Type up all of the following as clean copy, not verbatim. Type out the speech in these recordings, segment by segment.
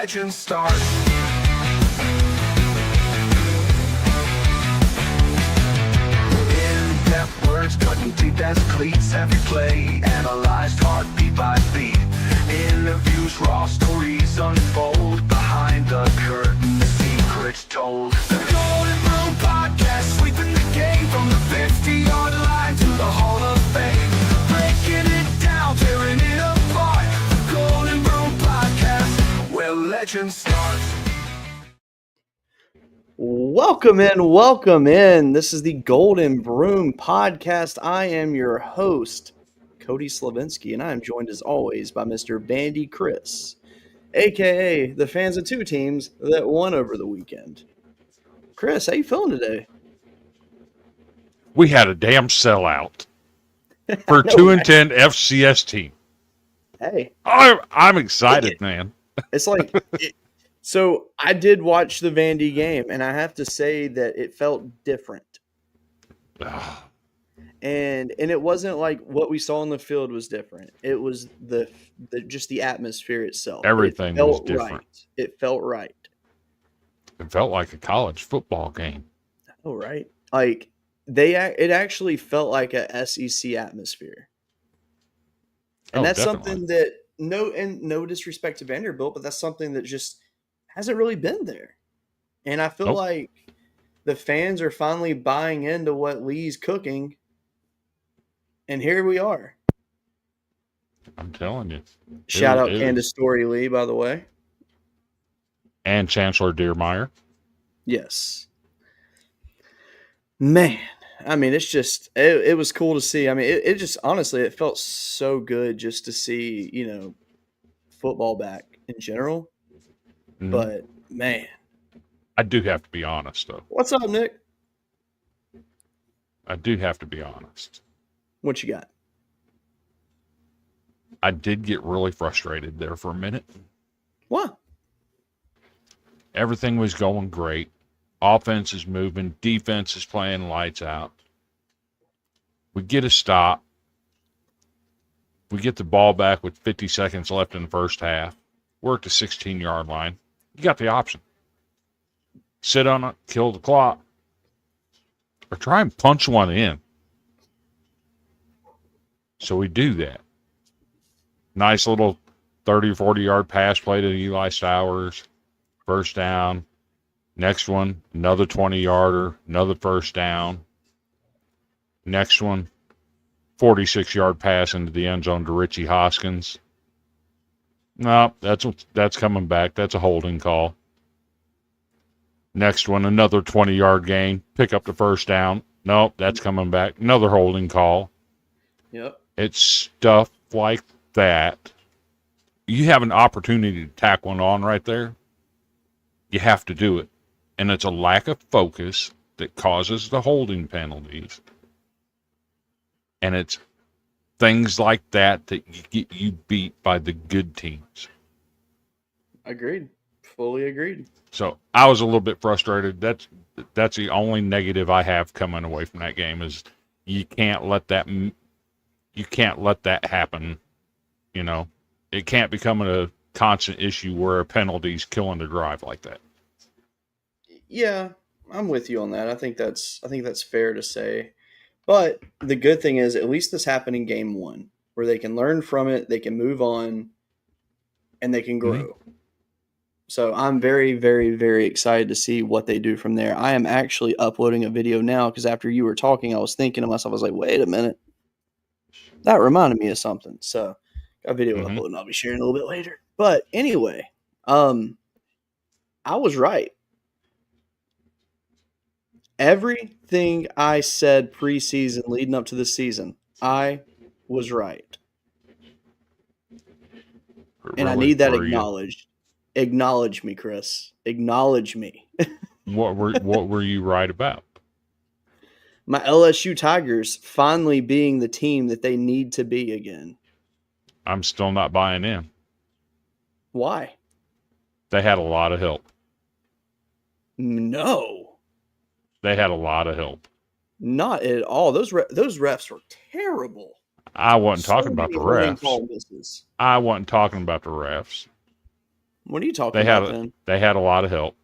legends start. In-depth words cutting deep as cleats. Every play analyzed heartbeat by beat. Interviews, raw stories unfold. Behind the curtain, the secrets told. The Golden Broom Podcast, sweeping the game from the 50-yard line to the Hall of Fame. Breaking it down, tearing it apart. The Golden Broom Podcast, where legends start. Welcome in. This is the Golden Broom Podcast. I am your host, Cody Slavinsky, and I am joined as always by Mr. Bandy Chris, aka the fans of two teams that won over the weekend. Chris, how you feeling today? We had a damn sellout for 2-10 FCS team. Hey, I'm excited, man. it's like so I did watch the Vandy game, and I have to say that it felt different. And it wasn't like what we saw on the field was different. It was the just the atmosphere itself. Everything was different. Right. It felt right. It felt like a college football game. Oh, right. Like it actually felt like a SEC atmosphere. And that's definitely something that no disrespect to Vanderbilt, but that's something that just hasn't really been there. And I feel like the fans are finally buying into what Lee's cooking. And here we are. I'm telling you. Shout out Candace Story Lee, by the way. And Chancellor Deermeyer. Yes. Man, I mean, it's just, it was cool to see. I mean, it just, honestly, it felt so good just to see, football back in general. Mm-hmm. But, man. I do have to be honest, though. What's up, Nick? I do have to be honest. What you got? I did get really frustrated there for a minute. What? Everything was going great. Offense is moving. Defense is playing lights out. We get a stop. We get the ball back with 50 seconds left in the first half. We're at the 16-yard line. You got the option. Sit on it, kill the clock, or try and punch one in. So we do that. Nice little 30 or 40-yard pass play to Eli Stowers. First down. Next one, another 20-yarder, another first down. Next one, 46-yard pass into the end zone to Richie Hoskins. No, that's coming back. That's a holding call. Next one, another 20-yard gain. Pick up the first down. Nope, that's coming back. Another holding call. Yep. It's stuff like that. You have an opportunity to tack one on right there. You have to do it. And it's a lack of focus that causes the holding penalties. And it's things like that get you beat by the good teams. Agreed. Fully agreed. So I was a little bit frustrated. That's the only negative I have coming away from that game is you can't let that happen. It can't become a constant issue where a penalty's killing the drive like that. Yeah, I'm with you on that. I think that's fair to say. But the good thing is at least this happened in game one where they can learn from it, they can move on, and they can grow. Mm-hmm. So I'm very, very, very excited to see what they do from there. I am actually uploading a video now because after you were talking, I was thinking to myself, I was like, wait a minute. That reminded me of something. So got a video uploaded and I'll be sharing a little bit later. But anyway, I was right. Everything I said preseason leading up to the season, I was right. And I need that acknowledged. Acknowledge me, Chris. Acknowledge me. What were you right about? My LSU Tigers finally being the team that they need to be again. I'm still not buying in. Why? They had a lot of help. No. They had a lot of help. Not at all. Those refs were terrible. I wasn't talking about the refs. I wasn't talking about the refs. What are you talking about then? They had a lot of help.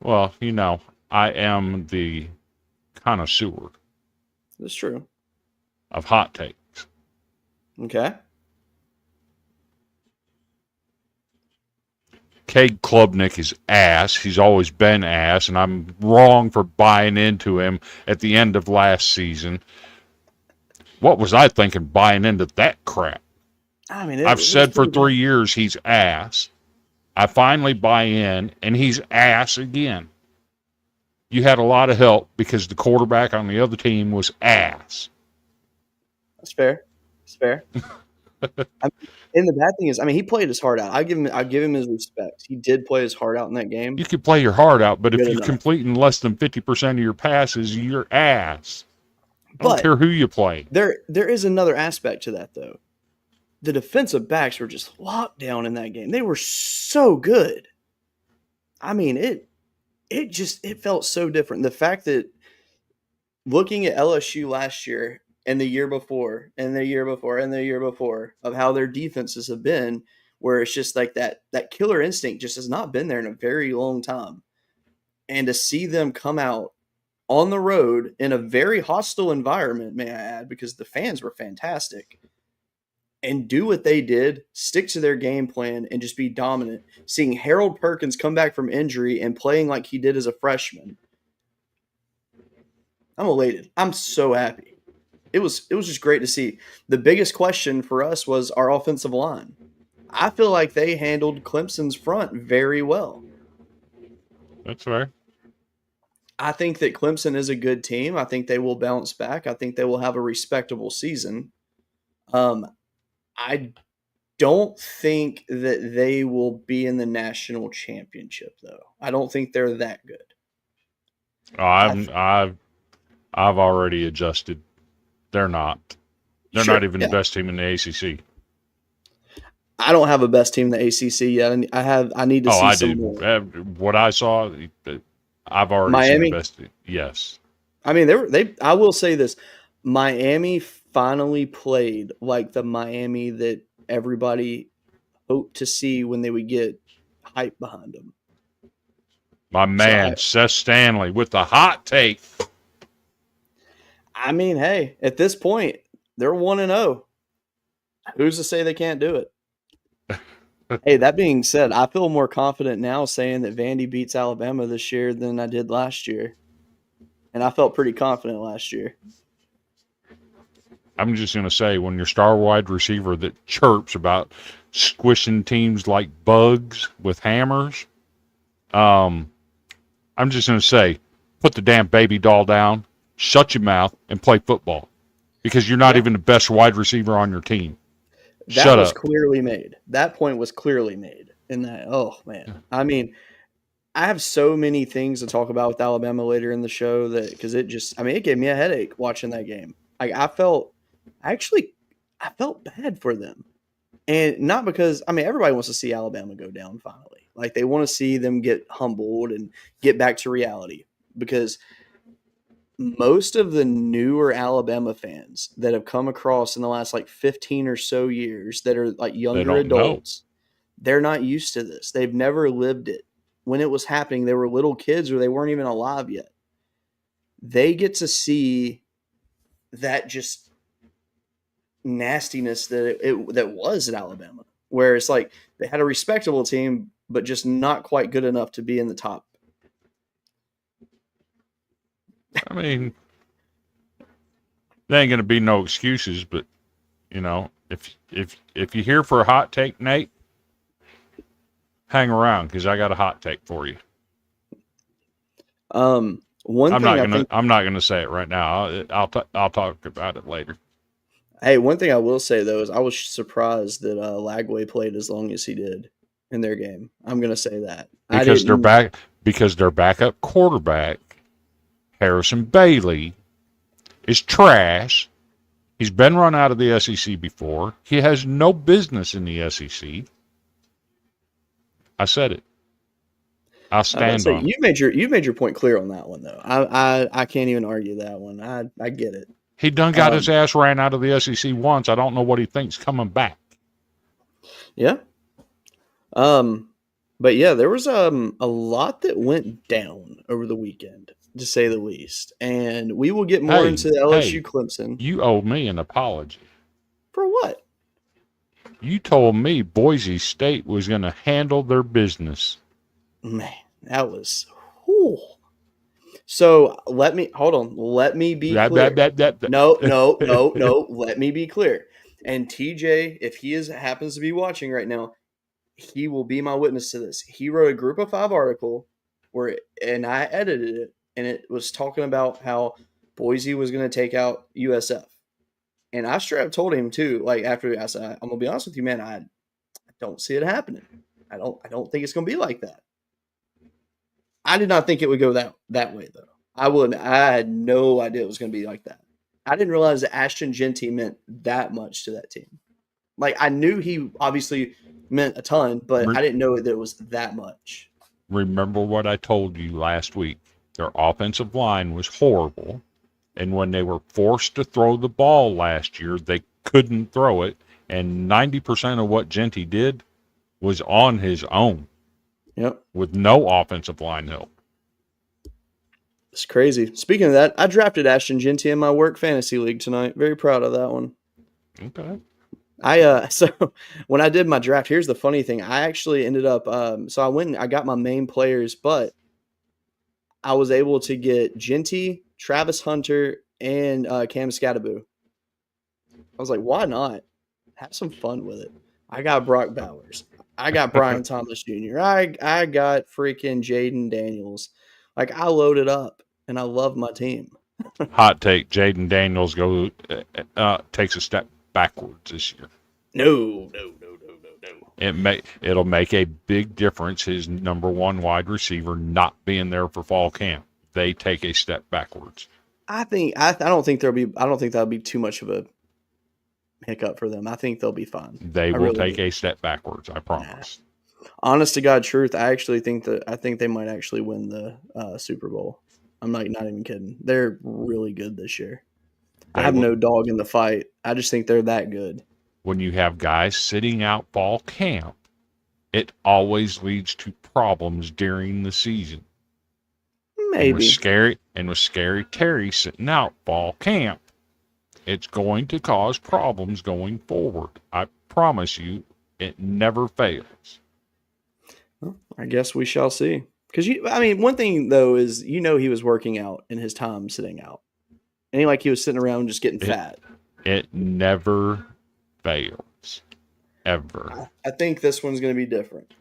Well, you know, I am the connoisseur That's true. of hot takes. Okay. Cade Klubnik is ass. He's always been ass, and I'm wrong for buying into him at the end of last season. What was I thinking buying into that crap? I mean, I've said for 3 years he's ass. I finally buy in, and he's ass again. You had a lot of help because the quarterback on the other team was ass. That's fair. That's fair. And the bad thing is, I mean, he played his heart out. I give him his respect. He did play his heart out in that game. You could play your heart out, but if Good you're enough. completing less than 50% of your passes, you're ass. I don't But care who you play. there is another aspect to that, though. The defensive backs were just locked down in that game. They were so good. I mean, it felt so different. The fact that looking at LSU last year and the year before and the year before and the year before of how their defenses have been, where it's just like that killer instinct just has not been there in a very long time. And to see them come out on the road in a very hostile environment, may I add, because the fans were fantastic, and do what they did, stick to their game plan, and just be dominant. Seeing Harold Perkins come back from injury and playing like he did as a freshman, I'm elated. I'm so happy. It was just great to see. The biggest question for us was our offensive line. I feel like they handled Clemson's front very well. That's fair. I think that Clemson is a good team. I think they will bounce back. I think they will have a respectable season. I don't think that they will be in the national championship, though. I don't think they're that good. Oh, I've already adjusted. They're not. They're Sure, not even yeah. the best team in the ACC. I don't have a best team in the ACC yet. I need to see I some do. more. What I saw, I've already Miami? seen the best team. Yes. I mean, they. I will say this: Miami finally played like the Miami that everybody hoped to see when they would get hype behind them. My man, Seth Stanley, with the hot take. I mean, hey, at this point, they're 1-0. Who's to say they can't do it? Hey, that being said, I feel more confident now saying that Vandy beats Alabama this year than I did last year. And I felt pretty confident last year. I'm just going to say, when your star wide receiver that chirps about squishing teams like bugs with hammers, I'm just going to say, put the damn baby doll down, shut your mouth, and play football. Because you're not even the best wide receiver on your team. That was clearly made. That point was clearly made. In that, oh, man. I mean, I have so many things to talk about with Alabama later in the show that because it gave me a headache watching that game. Like I felt bad for them, and not because everybody wants to see Alabama go down finally. Like they want to see them get humbled and get back to reality because most of the newer Alabama fans that have come across in the last 15 or so years that are like younger adults, they're not used to this. They've never lived it. When it was happening, they were little kids or they weren't even alive yet. They get to see that just nastiness that was at Alabama, where it's like they had a respectable team, but just not quite good enough to be in the top. I mean, there ain't gonna be no excuses, but if you're here for a hot take, Nate, hang around because I got a hot take for you. I'm not gonna say it right now. I'll talk about it later. Hey, one thing I will say though is I was surprised that Lagway played as long as he did in their game. I'm gonna say that because their backup quarterback Harrison Bailey is trash. He's been run out of the SEC before. He has no business in the SEC. I said it. I'll stand on it. You made your point clear on that one though. I can't even argue that one. I get it. He done got his ass ran out of the SEC once. I don't know what he thinks coming back. Yeah. But yeah, there was a lot that went down over the weekend, to say the least. And we will get more into LSU Hey, Clemson. you owe me an apology. For what? You told me Boise State was going to handle their business. Man, that was. Whew. So let me hold on. Let me be clear. No, no, no, no. Let me be clear. And TJ, if he happens to be watching right now, he will be my witness to this. He wrote a Group of 5 article and I edited it, and it was talking about how Boise was going to take out USF. And I straight up told him too. Like after I said, I'm gonna be honest with you, man. I don't see it happening. I don't think it's gonna be like that. I did not think it would go that way though. I had no idea it was going to be like that. I didn't realize that Ashton Genty meant that much to that team. Like I knew he obviously meant a ton, but I didn't know that it was that much. Remember what I told you last week. Their offensive line was horrible, and when they were forced to throw the ball last year, they couldn't throw it, and 90% of what Genty did was on his own. Yep. With no offensive line help. It's crazy. Speaking of that, I drafted Ashton Genty in my work fantasy league tonight. Very proud of that one. Okay. So when I did my draft, here's the funny thing. I actually ended up so I went and I got my main players, but I was able to get Genty, Travis Hunter, and Cam Scattaboo. I was like, why not? Have some fun with it. I got Brock Bowers. I got Brian Thomas Jr. I got freaking Jaden Daniels. Like I loaded up, and I love my team. Hot take: Jaden Daniels takes a step backwards this year. No. It'll make a big difference. His number one wide receiver not being there for fall camp. They take a step backwards. I don't think that'll be too much of a hiccup for them. I think they'll be fine. They will take a step backwards. I promise. Honest to God truth, I think they might actually win the Super Bowl. I'm not even kidding. They're really good this year. I have no dog in the fight. I just think they're that good. When you have guys sitting out fall camp, it always leads to problems during the season. Maybe. And with Scary Terry sitting out fall camp, it's going to cause problems going forward. I promise you, it never fails. Well, I guess we shall see. Because one thing though is he was working out in his time sitting out. It ain't like he was sitting around just getting fat. It never fails, ever. I think this one's going to be different.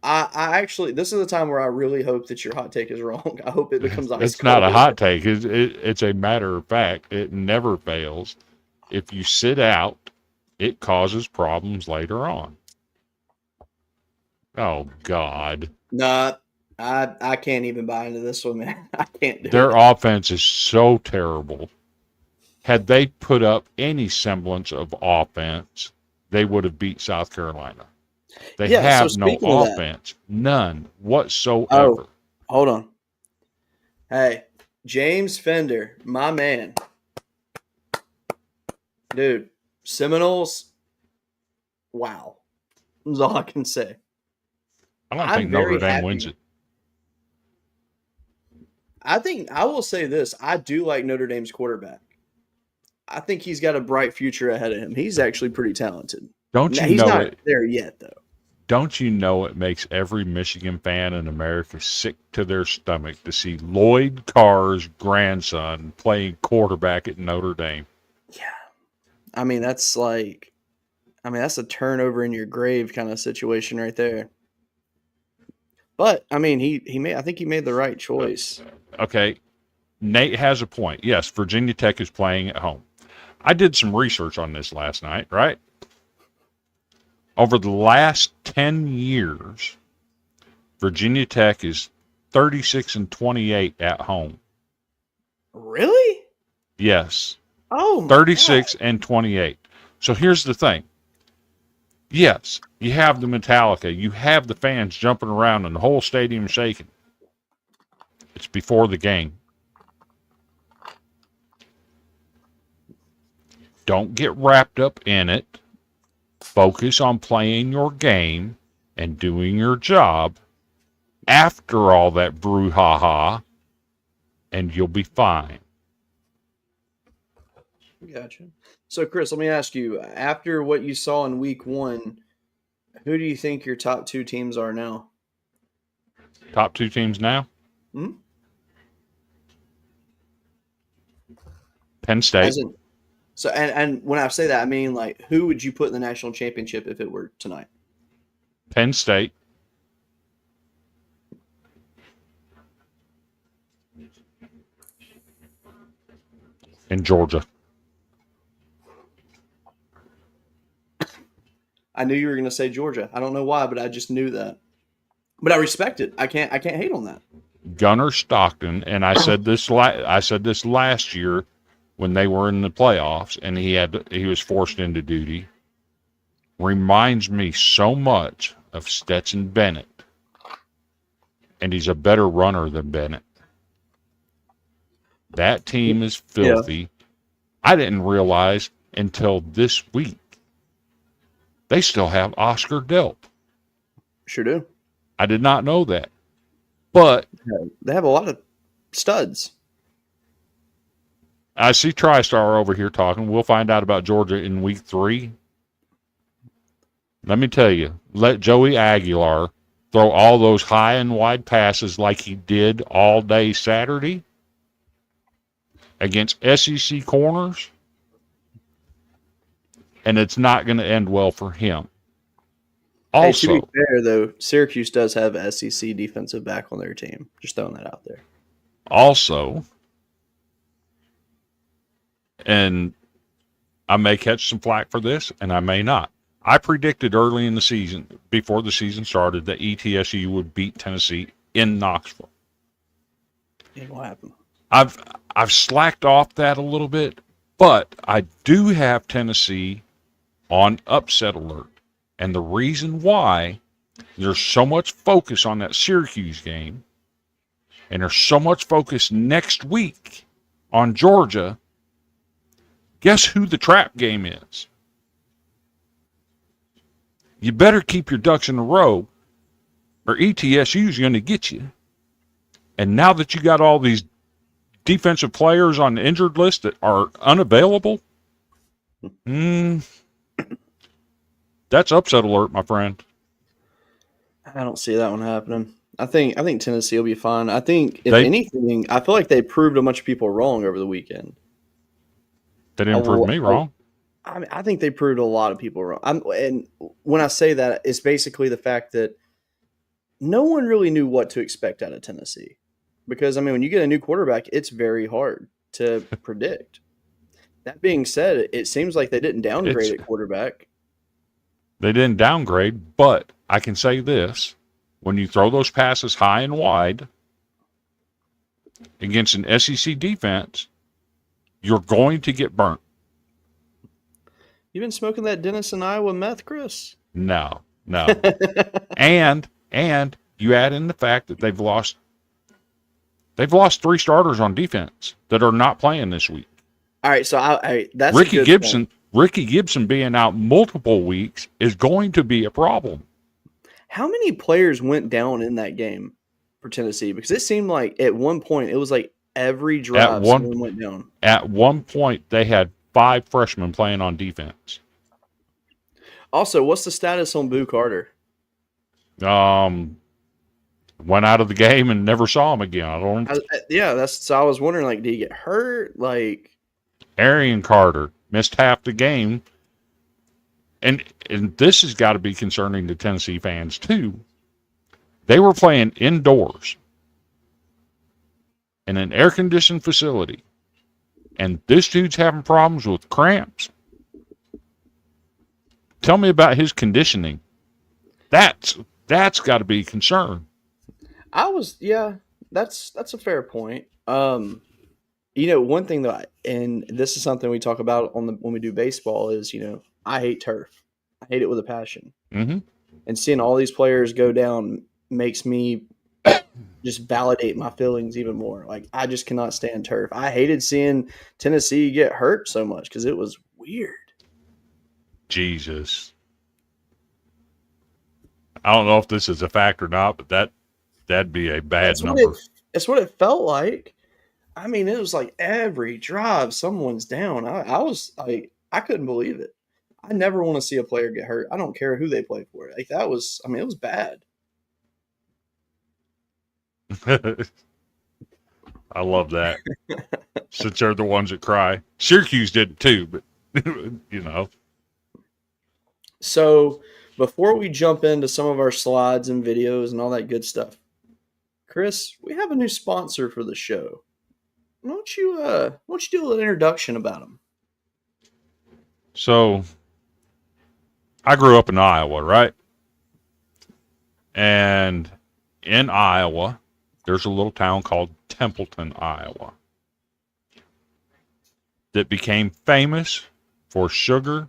I actually, this is the time where I really hope that your hot take is wrong. I hope it becomes ice It's not a hot take. It's a matter of fact. It never fails. If you sit out, it causes problems later on. Oh, God. Nah, I can't even buy into this one, man. I can't do it. Their offense is so terrible. Had they put up any semblance of offense, they would have beat South Carolina. They have no offense. None whatsoever. Oh, hold on. Hey, James Fender, my man. Dude, Seminoles, wow. That's all I can say. I don't think Notre Dame wins it. I will say this. I do like Notre Dame's quarterback. I think he's got a bright future ahead of him. He's actually pretty talented. He's not there yet, though. Don't you know it makes every Michigan fan in America sick to their stomach to see Lloyd Carr's grandson playing quarterback at Notre Dame? Yeah. That's a turnover in your grave kind of situation right there. But, I think he made the right choice. Okay. Nate has a point. Yes, Virginia Tech is playing at home. I did some research on this last night, right? Over the last 10 years, Virginia Tech is 36-28 at home. Really? Yes. Oh, my 36-28. So here's the thing. Yes, you have the Metallica. You have the fans jumping around and the whole stadium shaking. It's before the game. Don't get wrapped up in it. Focus on playing your game and doing your job after all that brouhaha, and you'll be fine. Gotcha. So, Chris, let me ask you, after what you saw in week 1, who do you think your top 2 teams are now? Top 2 teams now? Hmm? Penn State. As in, so, and when I say that, I mean, like, who would you put in the national championship if it were tonight? Penn State. And Georgia. I knew you were going to say Georgia. I don't know why, but I just knew that. But I respect it. I can't hate on that. Gunnar Stockton, and I said this last year when they were in the playoffs, and he was forced into duty. Reminds me so much of Stetson Bennett, and he's a better runner than Bennett. That team is filthy. Yeah. I didn't realize until this week they still have Oscar Delp. Sure do. I did not know that. But they have a lot of studs. I see TriStar over here talking. We'll find out about Georgia in week 3. Let me tell you, let Joey Aguilar throw all those high and wide passes like he did all day Saturday against SEC corners, and it's not going to end well for him. Also, hey, to be fair, though, Syracuse does have SEC defensive back on their team. Just throwing that out there. Also, and I may catch some flack for this, and I may not. I predicted early in the season, before the season started, that ETSU would beat Tennessee in Knoxville. Ain't gonna happen. I've slacked off that a little bit, but I do have Tennessee on upset alert. And the reason why there's so much focus on that Syracuse game, and there's so much focus next week on Georgia, guess who the trap game is? You better keep your ducks in a row, or ETSU is going to get you. And now that you got all these defensive players on the injured list that are unavailable, that's upset alert, my friend. I don't see that one happening. I think Tennessee will be fine. I think, if anything, I feel like they proved a bunch of people wrong over the weekend. They didn't prove me wrong. I think they proved a lot of people wrong. And when I say that, it's basically the fact that no one really knew what to expect out of Tennessee. Because, I mean, when you get a new quarterback, it's very hard to predict. That being said, it seems like they didn't downgrade at quarterback. They didn't downgrade, but I can say this. When you throw those passes high and wide against an SEC defense, you're going to get burnt. You been smoking that Denison, Iowa meth, Chris? No. and you add in the fact that they've lost 3 starters on defense that are not playing this week. All right, so that's Ricky Gibson. Point. Ricky Gibson being out multiple weeks is going to be a problem. How many players went down in that game for Tennessee? Because it seemed like at one point it was like every drive someone went down. At one point they had 5 freshmen playing on defense. Also, what's the status on Boo Carter? Went out of the game and never saw him again. So I was wondering, like, did he get hurt? Like, Arian Carter missed half the game. And this has got to be concerning to Tennessee fans, too. They were playing indoors in an air-conditioned facility, and this dude's having problems with cramps. Tell me about his conditioning. That's got to be a concern. That's a fair point. One thing that, and this is something we talk about when we do baseball, is, I hate turf. I hate it with a passion. Mm-hmm. And seeing all these players go down makes me just validate my feelings even more. Like, I just cannot stand turf. I hated seeing Tennessee get hurt so much because it was weird. Jesus. I don't know if this is a fact or not, but that'd be a bad number. That's what it felt like. I mean, it was like every drive someone's down. I was like, I couldn't believe it. I never want to see a player get hurt. I don't care who they play for. Like that was, I mean, it was bad. I love that. Since they're the ones that cry. Syracuse did too, but you know. So before we jump into some of our slides and videos and all that good stuff, Chris, we have a new sponsor for the show. Why don't you do a little introduction about them? So I grew up in Iowa, right? And in Iowa, there's a little town called Templeton, Iowa, that became famous for sugar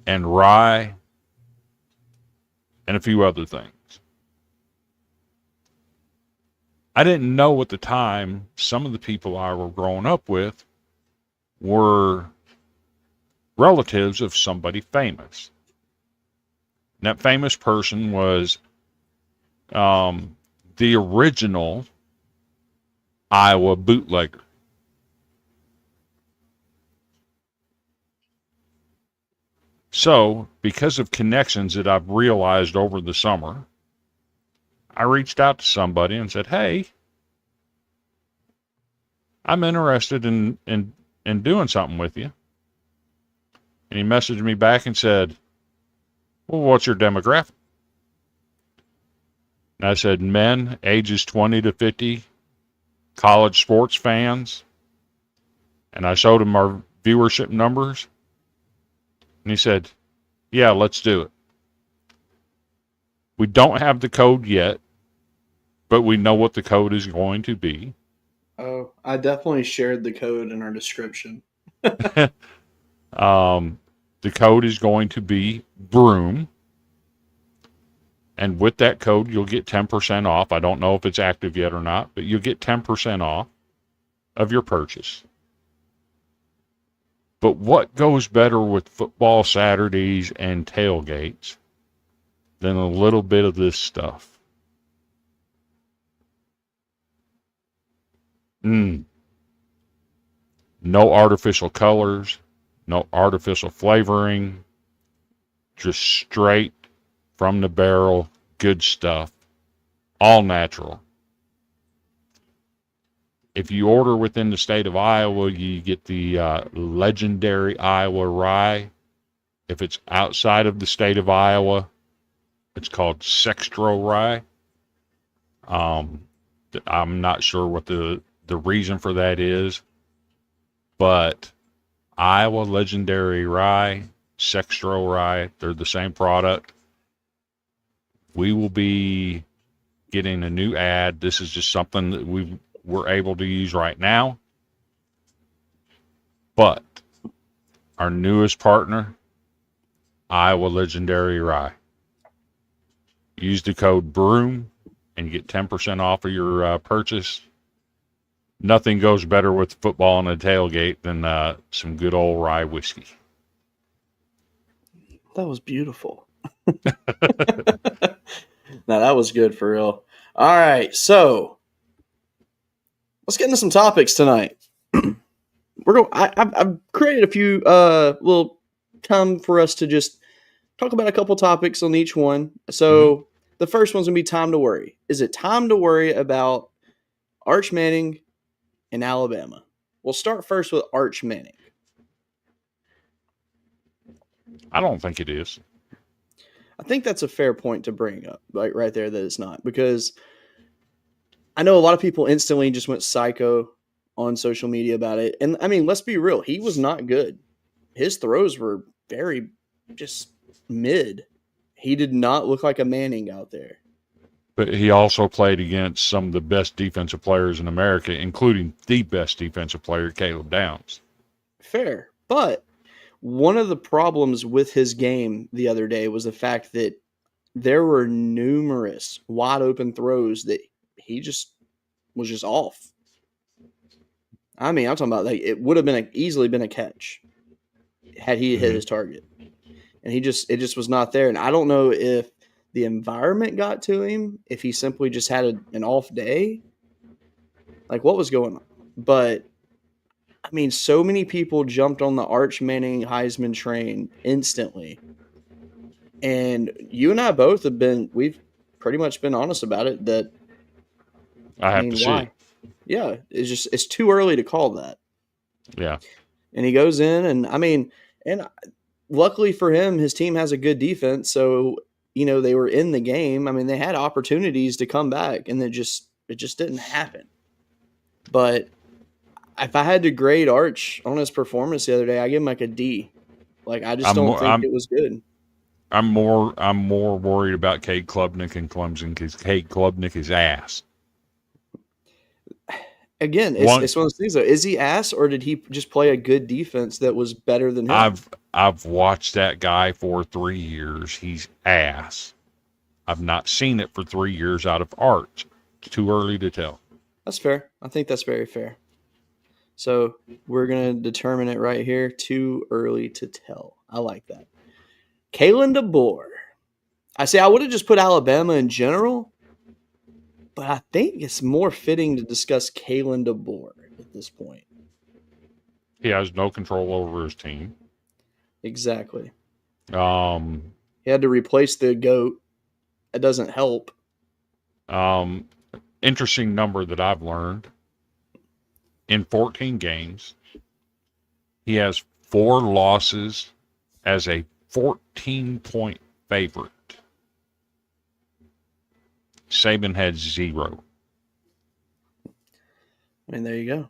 and rye and a few other things. I didn't know at the time some of the people I were growing up with were relatives of somebody famous. And that famous person was the original Iowa bootlegger. So, because of connections that I've realized over the summer, I reached out to somebody and said, hey, I'm interested in doing something with you. And he messaged me back and said, well, what's your demographic? And I said, men ages 20 to 50, college sports fans. And I showed him our viewership numbers. And he said, yeah, let's do it. We don't have the code yet, but we know what the code is going to be. Oh, I definitely shared the code in our description. The code is going to be BROOM. And with that code, you'll get 10% off. I don't know if it's active yet or not, but you'll get 10% off of your purchase. But what goes better with football Saturdays and tailgates than a little bit of this stuff? No artificial colors, no artificial flavoring, just straight from the barrel, good stuff, all natural. If you order within the state of Iowa, you get the legendary Iowa rye. If it's outside of the state of Iowa, it's called Sextro rye. I'm not sure what the reason for that is, but Iowa legendary rye, Sextro rye, they're the same product. We will be getting a new ad. This is just something that we're able to use right now. But our newest partner, Iowa Legendary Rye. Use the code BROOM and get 10% off of your purchase. Nothing goes better with football and a tailgate than some good old rye whiskey. That was beautiful. Now that was good for real. All right, so let's get into some topics tonight. I've created a few little time for us to just talk about a couple topics on each one. So the first one's gonna be time to worry. Is it time to worry about Arch Manning in Alabama? We'll start first with Arch Manning. I don't think it is. I think that's a fair point to bring up, like right there, that it's not, because I know a lot of people instantly just went psycho on social media about it. And I mean, let's be real. He was not good. His throws were very just mid. He did not look like a Manning out there. But he also played against some of the best defensive players in America, including the best defensive player, Caleb Downs. Fair. But one of the problems with his game the other day was the fact that there were numerous wide open throws that he just was just off. I mean, I'm talking about like it would have been easily been a catch had he hit his target. and it just was not there. And I don't know if the environment got to him, if he simply just had an off day, like what was going on. But I mean, so many people jumped on the Arch Manning Heisman train instantly. And you and I both we've pretty much been honest about it that, I have to see why? it. Yeah, it's too early to call that. Yeah. And he goes in, and and luckily for him, his team has a good defense. So, they were in the game. I mean, they had opportunities to come back, and it just didn't happen. But if I had to grade Arch on his performance the other day, I give him like a D. Like, I just don't think it was good. I'm more worried about Cade Klubnik and Clemson because Cade Klubnik is ass. Again, it's one of those things, though. Is he ass, or did he just play a good defense that was better than him? I've watched that guy for 3 years. He's ass. I've not seen it for 3 years out of Arch. It's too early to tell. That's fair. I think that's very fair. So we're going to determine it right here. Too early to tell. I like that. Kalen DeBoer. I would have just put Alabama in general, but I think it's more fitting to discuss Kalen DeBoer at this point. He has no control over his team. Exactly. He had to replace the GOAT. That doesn't help. Interesting number that I've learned. In 14 games, he has 4 losses as a 14-point favorite. Saban had 0. I mean, there you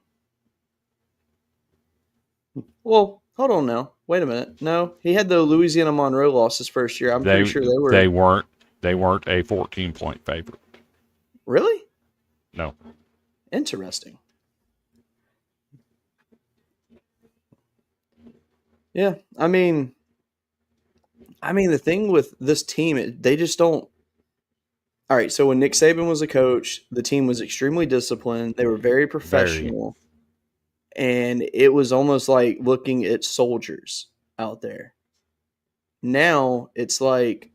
go. Well, hold on now. Wait a minute. No, he had the Louisiana Monroe loss his first year. I'm pretty sure they weren't a 14-point favorite. Really? No. Interesting. Yeah, I mean, the thing with this team, they just don't. All right, so when Nick Saban was a coach, the team was extremely disciplined. They were very professional, and it was almost like looking at soldiers out there. Now it's like.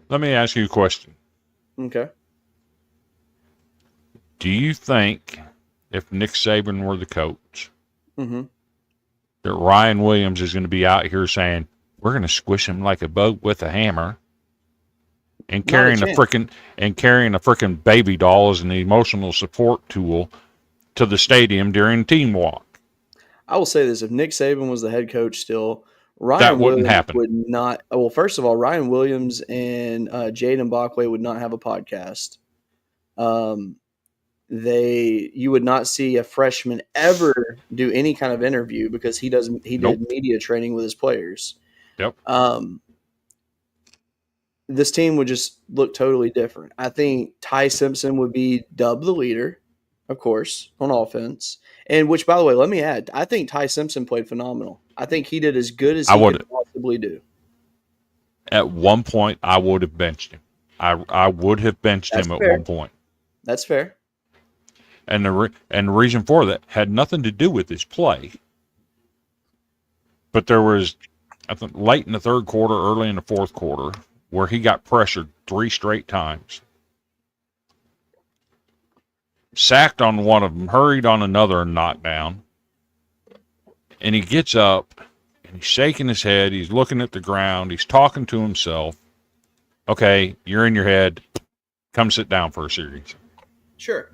Let me ask you a question. Okay. Do you think if Nick Saban were the coach, that Ryan Williams is going to be out here saying, we're going to squish him like a bug with a hammer, and carrying a freaking baby doll as an emotional support tool to the stadium during team walk? I will say this: if Nick Saban was the head coach still, That wouldn't happen. Would not. Well, first of all, Ryan Williams and Jaden Bockway would not have a podcast. You would not see a freshman ever do any kind of interview because he did media training with his players. Yep. This team would just look totally different. I think Ty Simpson would be dubbed the leader, of course, on offense. And which, by the way, let me add, I think Ty Simpson played phenomenal. I think he did as good as he could possibly do. At one point, I would have benched him. I would have benched him at one point. That's fair. And the reason for that had nothing to do with his play. But there was, I think, late in the third quarter, early in the fourth quarter, where he got pressured 3 straight times. Sacked on one of them, hurried on another and knocked down. And he gets up, and he's shaking his head. He's looking at the ground. He's talking to himself. Okay, you're in your head. Come sit down for a series. Sure.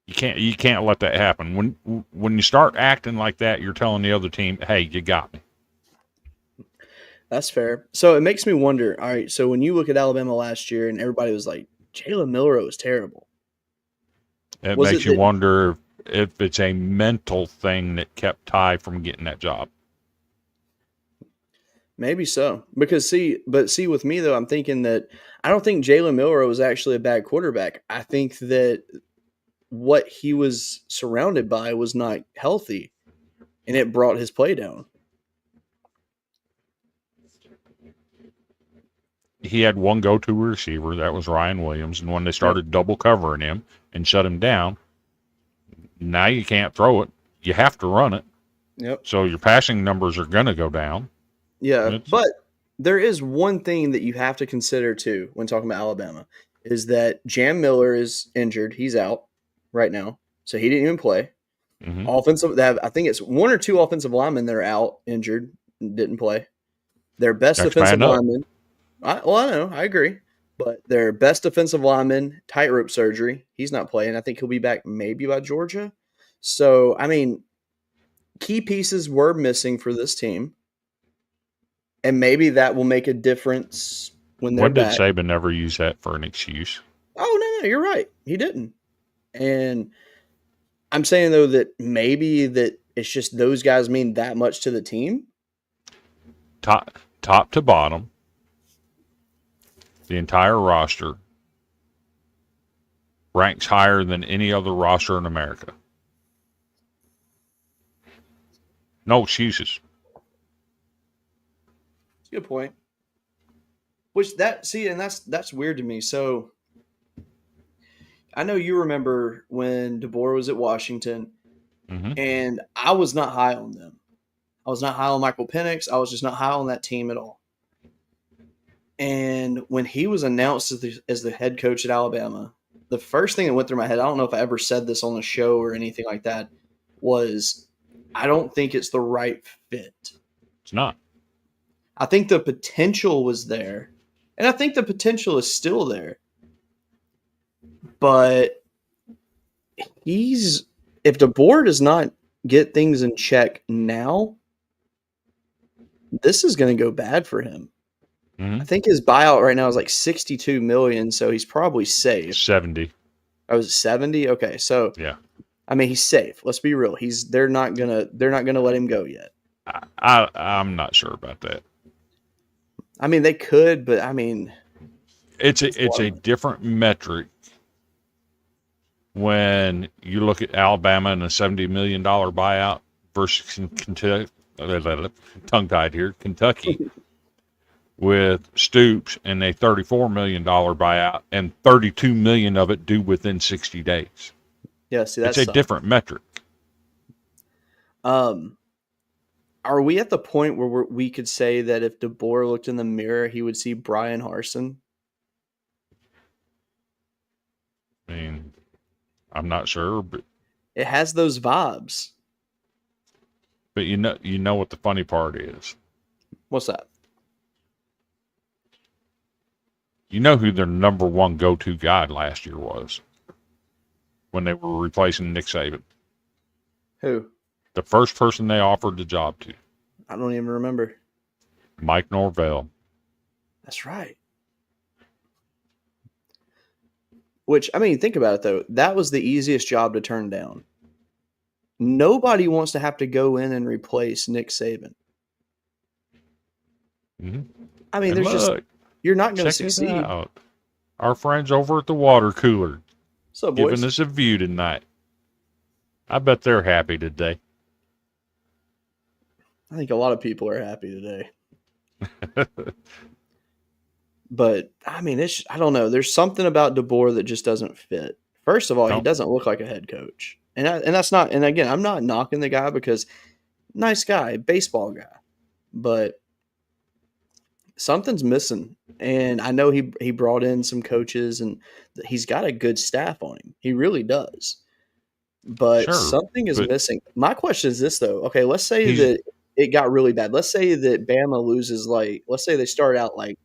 You can't let that happen. When you start acting like that, you're telling the other team, hey, you got me. That's fair. So it makes me wonder, all right, so when you look at Alabama last year and everybody was like, Jalen Milroe is terrible. It makes you wonder if it's a mental thing that kept Ty from getting that job. Maybe so. Because with me though, I'm thinking that I don't think Jalen Milroe was actually a bad quarterback. I think that what he was surrounded by was not healthy, and it brought his play down. He had one go-to receiver, that was Ryan Williams, and when they started double covering him and shut him down, now you can't throw it. You have to run it. Yep. So your passing numbers are going to go down. Yeah, but there is one thing that you have to consider too when talking about Alabama is that Jam Miller is injured. He's out right now, so he didn't even play. Mm-hmm. I think it's one or two offensive linemen that are out injured, didn't play. Their best Next defensive man up. lineman. I know, I agree, but their best defensive lineman, tightrope surgery. He's not playing. I think he'll be back maybe by Georgia. So I mean, key pieces were missing for this team. And maybe that will make a difference when they're When did back. Saban ever use that for an excuse? Oh, no, you're right. He didn't. And I'm saying, though, that maybe that it's just those guys mean that much to the team. Top to bottom, the entire roster ranks higher than any other roster in America. No excuses. That's a good point. And that's weird to me. So I know you remember when DeBoer was at Washington, Mm-hmm. and I was not high on them. I was not high on Michael Penix. I was just not high on that team at all. And when he was announced as the head coach at Alabama, the first thing that went through my head, I don't know if I ever said this on the show or anything like that, was I don't think it's the right fit. It's not. I think the potential was there, and I think the potential is still there. But if DeBoer does not get things in check now, this is going to go bad for him. Mm-hmm. I think his buyout right now is like $62 million, so he's probably safe. 70. Oh, was it 70? Okay, so Yeah. I mean, he's safe. Let's be real. They're not gonna let him go yet. I'm not sure about that. I mean, they could, but I mean, It's a different metric when you look at Alabama and a $70 million buyout versus Kentucky, tongue-tied here, Kentucky, with Stoops and a $34 million buyout and $32 million of it due within 60 days. yeah. See, that's It's a different metric. Are we at the point where we could say that if DeBoer looked in the mirror, he would see Brian Harsin? I mean, I'm not sure, but It has those vibes. you know what the funny part is. What's that? You know who their number one go-to guy last year was when they were replacing Nick Saban? Who? The first person they offered the job to. I don't even remember. Mike Norvell. That's right. Which, I mean, think about it, though. That was the easiest job to turn down. Nobody wants to have to go in and replace Nick Saban. Mm-hmm. I mean, And you're not going to check it succeed. out. Our friends over at the water cooler What's up, boys? giving us a view tonight. I bet they're happy today. I think a lot of people are happy today. But, I mean, I don't know. There's something about DeBoer that just doesn't fit. First of all, he doesn't look like a head coach. And that's not – and, again, I'm not knocking the guy because nice guy, baseball guy. But something's missing. And I know he brought in some coaches, and he's got a good staff on him. He really does. But something is missing. My question is this, though. Okay, let's say that it got really bad. Let's say that Bama loses, let's say they start out 1-4,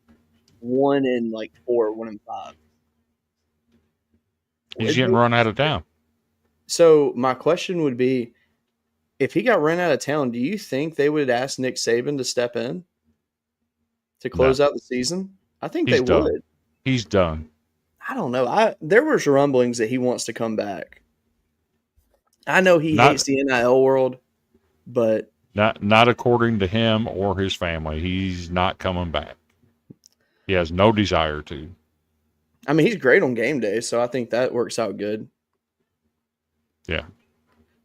1-5. He's getting run out of town. So my question would be, if he got run out of town, do you think they would ask Nick Saban to step in to close out the season? I think they would. He's done. I don't know. There was rumblings that he wants to come back. I know he hates the NIL world, but not according to him or his family. He's not coming back. He has no desire to. I mean, he's great on game day, so I think that works out good. Yeah.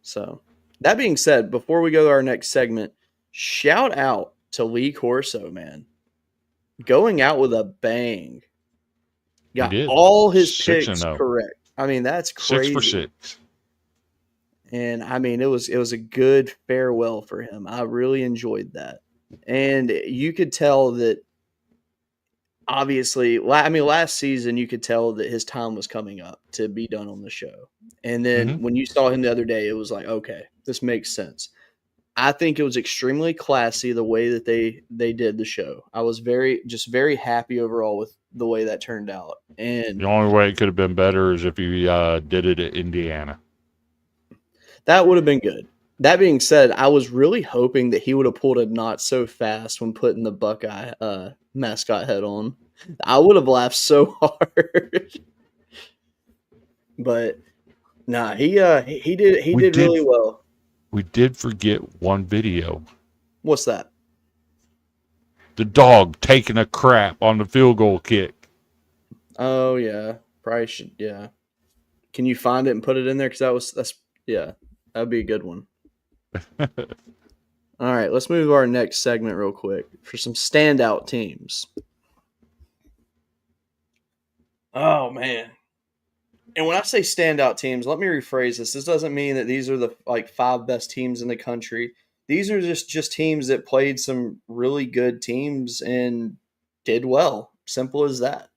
So, that being said, before we go to our next segment, shout out to Lee Corso, man. Going out with a bang. Got all his picks correct. I mean, that's crazy. 6 for 6. And I mean, it was a good farewell for him. I really enjoyed that. And you could tell that obviously, I mean, last season you could tell that his time was coming up to be done on the show. And then Hmm. when you saw him the other day, it was like, okay, this makes sense. I think it was extremely classy the way that they did the show. I was very happy overall with the way that turned out. The And only way it could have been better is if he did it at Indiana. that would have been good. That being said, I was really hoping that he would have pulled a not so fast when putting the Buckeye mascot head on. I would have laughed so hard. But nah, he We did did really well. we did forget one video. What's that? The dog taking a crap on the field goal kick. Oh yeah, probably should. Yeah, can you find it and put it in there? Because that's yeah, that'd be a good one. All right, let's move to our next segment real quick for some standout teams. Oh man. And when I say standout teams, let me rephrase this. This doesn't mean that these are the like 5 best teams in the country. These are just teams that played some really good teams and did well. Simple as that.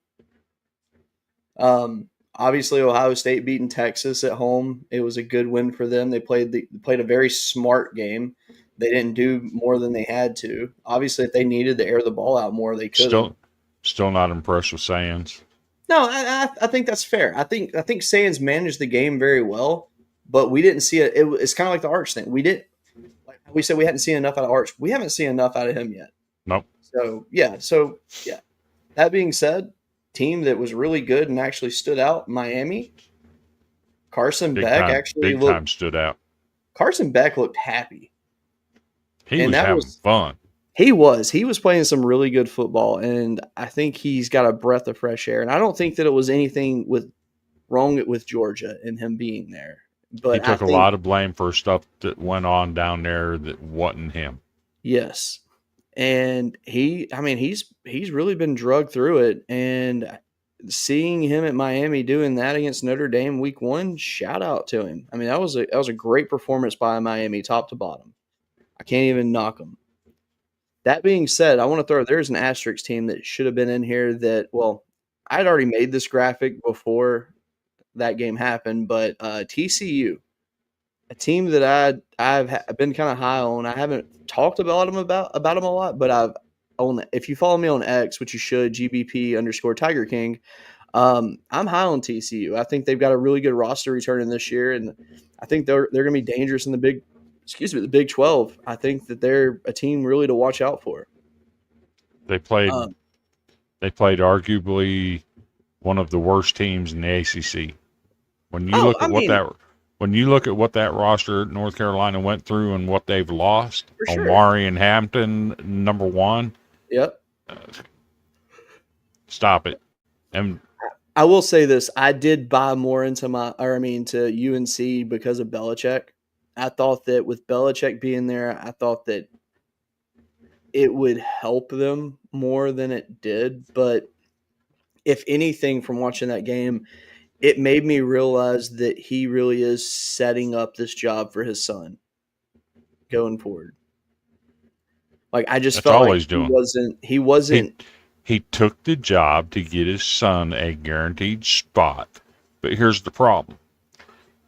Obviously Ohio State beating Texas at home. It was a good win for them. They played a very smart game. They didn't do more than they had to. Obviously, if they needed to air the ball out more, they could have. Still not impressed with Sands. No, I think that's fair. I think Sands managed the game very well, but we didn't see it. It's kind of like the Arch thing. Like we said we hadn't seen enough out of Arch. We haven't seen enough out of him yet. Nope. So yeah. That being said, team that was really good and actually stood out, Miami. Carson Beck actually big time stood out. Carson Beck looked happy. He And was that having was- fun. He was playing some really good football, and I think he's got a breath of fresh air. And I don't think that it was anything wrong with Georgia and him being there. But He took a lot of blame for stuff that went on down there that wasn't him. Yes. And he's really been drugged through it. And seeing him at Miami doing that against Notre Dame week 1, shout out to him. I mean, that was a great performance by Miami top to bottom. I can't even knock them. That being said, I want to there's an asterisk team that should have been in here that, well, I'd already made this graphic before that game happened, but TCU, a team that I've been kind of high on. I haven't talked about them a lot, but if you follow me on X, which you should, GBP_TigerKing, I'm high on TCU. I think they've got a really good roster returning this year, and I think they're going to be dangerous in the Big 12. I think that they're a team really to watch out for. They played arguably one of the worst teams in the ACC. When you look at what that roster North Carolina went through and what they've lost, sure. Omari and Hampton, number 1. Yep. Stop it. And I will say this: I did buy more into to UNC because of Belichick. I thought that with Belichick being there, I thought that it would help them more than it did. But if anything, from watching that game, it made me realize that he really is setting up this job for his son going forward. Like I just felt like he wasn't. He took the job to get his son a guaranteed spot. But here's the problem.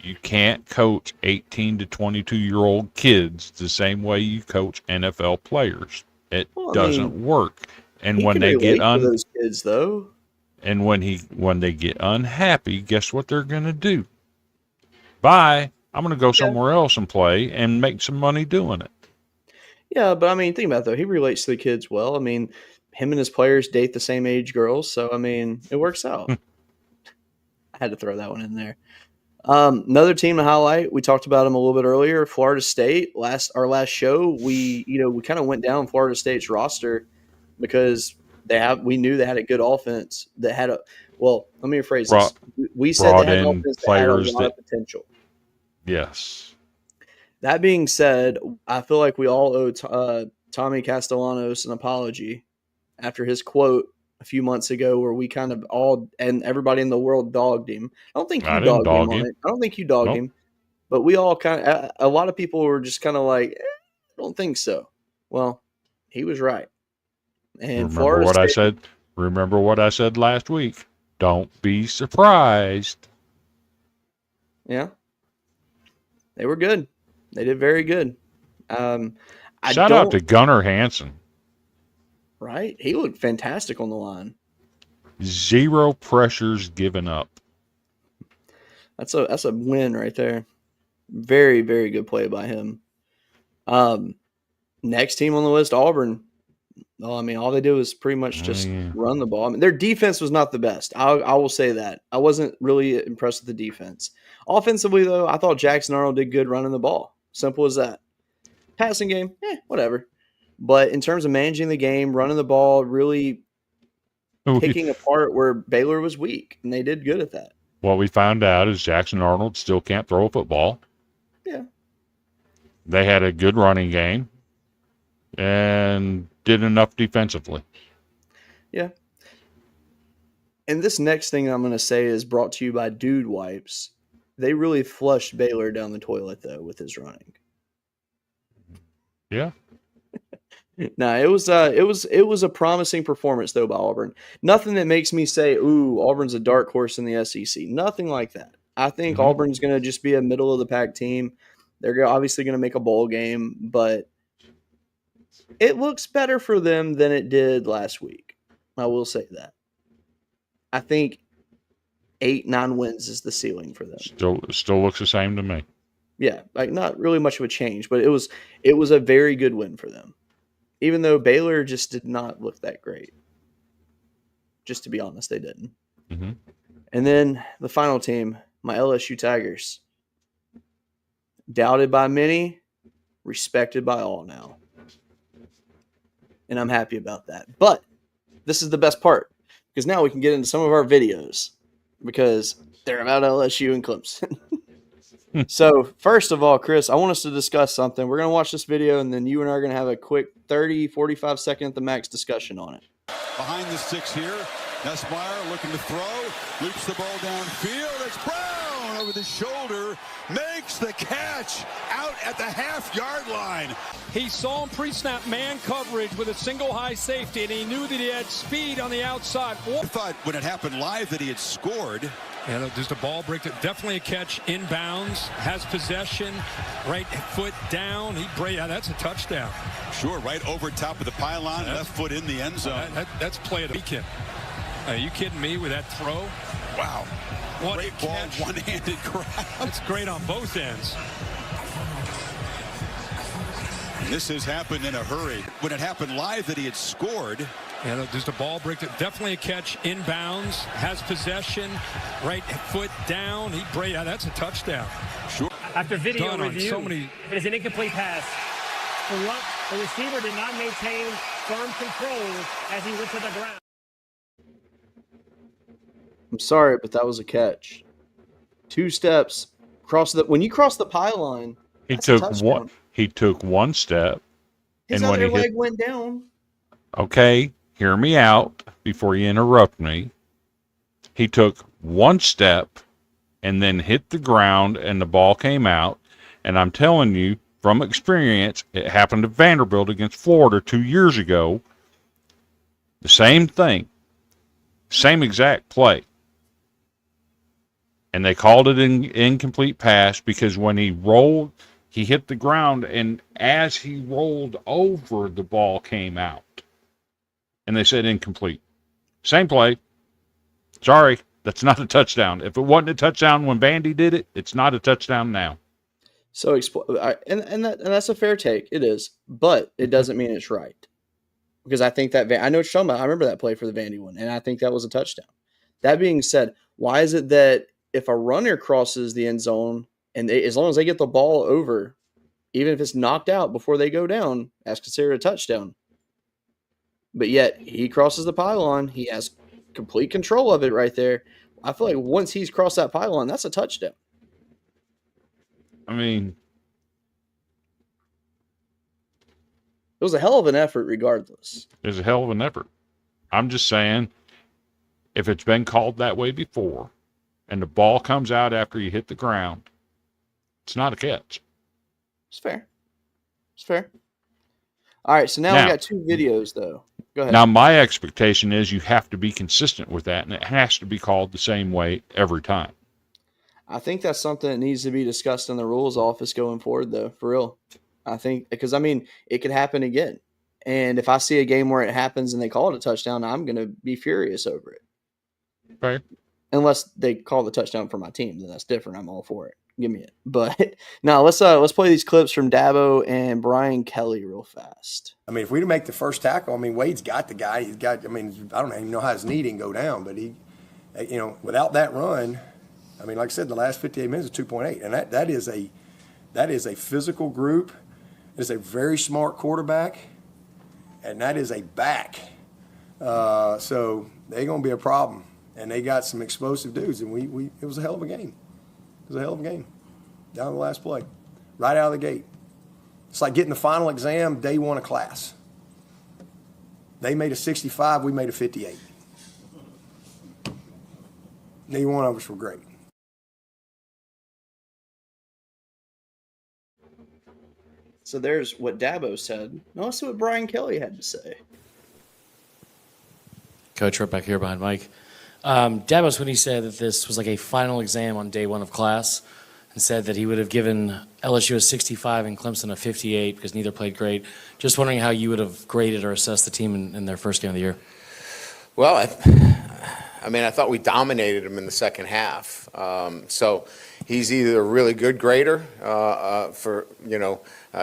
You can't coach 18 to 22-year-old kids the same way you coach NFL players. It doesn't work. And when they get those kids though, and when they get unhappy, guess what they're going to do? Bye. I'm going to go somewhere else and play and make some money doing it. Yeah, but I mean, think about it though. He relates to the kids well. I mean, him and his players date the same age girls, so I mean, it works out. I had to throw that one in there. Another team to highlight. We talked about them a little bit earlier. Florida State. Our last show, we kind of went down Florida State's roster because we knew they had a good offense that had let me rephrase this. We said they had an offense that had a lot of potential. Yes. That being said, I feel like we all owe Tommy Castellanos an apology after his quote a few months ago where we kind of all and everybody in the world dogged him. I don't think you dogged him on it. I don't think you dogged him. But we all a lot of people were just kind of like, I don't think so. Well, he was right. And Remember what I said? Remember what I said last week. Don't be surprised. Yeah. They were good. They did very good. Shout out to Gunnar Hansen. Right? He looked fantastic on the line. 0 pressures given up. That's a win right there. Very, very good play by him. Next team on the list, Auburn. Well, I mean, all they did was pretty much just run the ball. I mean, their defense was not the best. I will say that. I wasn't really impressed with the defense. Offensively, though, I thought Jackson Arnold did good running the ball. Simple as that. Passing game, whatever. But in terms of managing the game, running the ball, really picking apart where Baylor was weak, and they did good at that. What we found out is Jackson Arnold still can't throw a football. Yeah. They had a good running game and did enough defensively. Yeah. And this next thing I'm going to say is brought to you by Dude Wipes. They really flushed Baylor down the toilet, though, with his running. Yeah. No, it was a promising performance though by Auburn. Nothing that makes me say, "Ooh, Auburn's a dark horse in the SEC." Nothing like that. I think Auburn's going to just be a middle of the pack team. They're obviously going to make a bowl game, but it looks better for them than it did last week. I will say that. I think 8-9 wins is the ceiling for them. Still looks the same to me. Yeah, like not really much of a change, but it was a very good win for them. Even though Baylor just did not look that great. Just to be honest, they didn't. Mm-hmm. And then the final team, my LSU Tigers. Doubted by many, respected by all now. And I'm happy about that. But this is the best part, because now we can get into some of our videos, because they're about LSU and Clemson. So, first of all, Chris, I want us to discuss something. We're going to watch this video, and then you and I are going to have a quick 30, 45 second at the max discussion on it. Behind the sticks here, Nussmeier looking to throw, loops the ball downfield. It's Brown over the shoulder, makes the catch out at the half-yard line. He saw him pre-snap man coverage with a single high safety, and he knew that he had speed on the outside. I thought when it happened live that he had scored. And just a ball break, definitely a catch inbounds, has possession, right foot down. That's a touchdown. Sure, right over top of the pylon, left foot in the end zone. That's play of the weekend. Are you kidding me with that throw? Wow. What great ball, one-handed grab. It's great on both ends. This has happened in a hurry. When it happened live that he had scored. And just a ball break, definitely a catch inbounds, has possession, right foot down. That's a touchdown. Sure. After video review, it is an incomplete pass. The receiver did not maintain firm control as he went to the ground. I'm sorry, but that was a catch. 2 steps, when you cross the pylon, he took one step, his and when other leg went down. Okay, hear me out before you interrupt me. He took one step and then hit the ground, and the ball came out. And I'm telling you from experience, it happened to Vanderbilt against Florida 2 years ago. The same thing, same exact play. And they called it an incomplete pass because when he rolled, he hit the ground, and as he rolled over, the ball came out. And they said incomplete. Same play. Sorry, that's not a touchdown. If it wasn't a touchdown when Vandy did it, it's not a touchdown now. So, and that's a fair take. It is, but it doesn't mean it's right. Because I think that I know what you're talking about. I remember that play for the Vandy one, and I think that was a touchdown. That being said, why is it that if a runner crosses the end zone, and as long as they get the ball over, even if it's knocked out before they go down, that's considered a touchdown? But yet he crosses the pylon. He has complete control of it right there. I feel like once he's crossed that pylon, that's a touchdown. I mean, it was a hell of an effort regardless. It was a hell of an effort. I'm just saying, if it's been called that way before and the ball comes out after you hit the ground, It's not a catch. It's fair. It's fair. All right, so now we got 2 videos, though. Go ahead. Now, my expectation is you have to be consistent with that, and it has to be called the same way every time. I think that's something that needs to be discussed in the rules office going forward, though, for real. I think because, I mean, it could happen again. And if I see a game where it happens and they call it a touchdown, I'm going to be furious over it. Right. Unless they call the touchdown for my team, then that's different. I'm all for it. Give me it. But now let's play these clips from Dabo and Brian Kelly real fast. I mean, if we didn't make the first tackle, I mean, Wade's got the guy. He's got. I mean, I don't even know how his knee didn't go down, but he, you know, without that run, I mean, like I said, the last 58 minutes is 2.8, and that is a physical group. It's a very smart quarterback, and that is a back. So they're going to be a problem, and they got some explosive dudes, and it was a hell of a game. It was a hell of a game down to the last play, right out of the gate. It's like getting the final exam day 1 of class. They made a 65, we made a 58. Neither one of us were great. So there's what Dabo said. Now let's see what Brian Kelly had to say. Coach, right back here behind Mike. Dabos, when he said that this was like a final exam on day 1 of class, and said that he would have given LSU a 65 and Clemson a 58 because neither played great. Just wondering how you would have graded or assessed the team in their first game of the year. Well, I mean, I thought we dominated him in the second half. So he's either a really good grader for,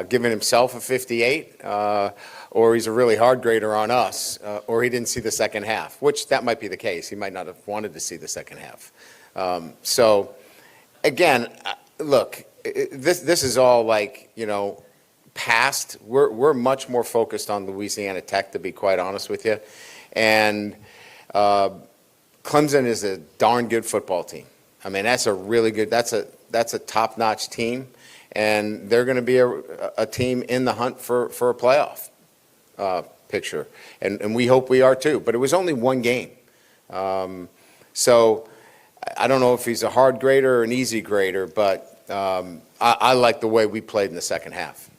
giving himself a 58, or he's a really hard grader on us, or he didn't see the second half, which that might be the case. He might not have wanted to see the second half. So, again, look, this is all like, past. We're much more focused on Louisiana Tech, to be quite honest with you. And Clemson is a darn good football team. I mean, that's a really good, that's a top-notch team, and they're going to be a team in the hunt for a playoff picture, and we hope we are too. But it was only one game, so I don't know if he's a hard grader or an easy grader, but I like the way we played in the second half.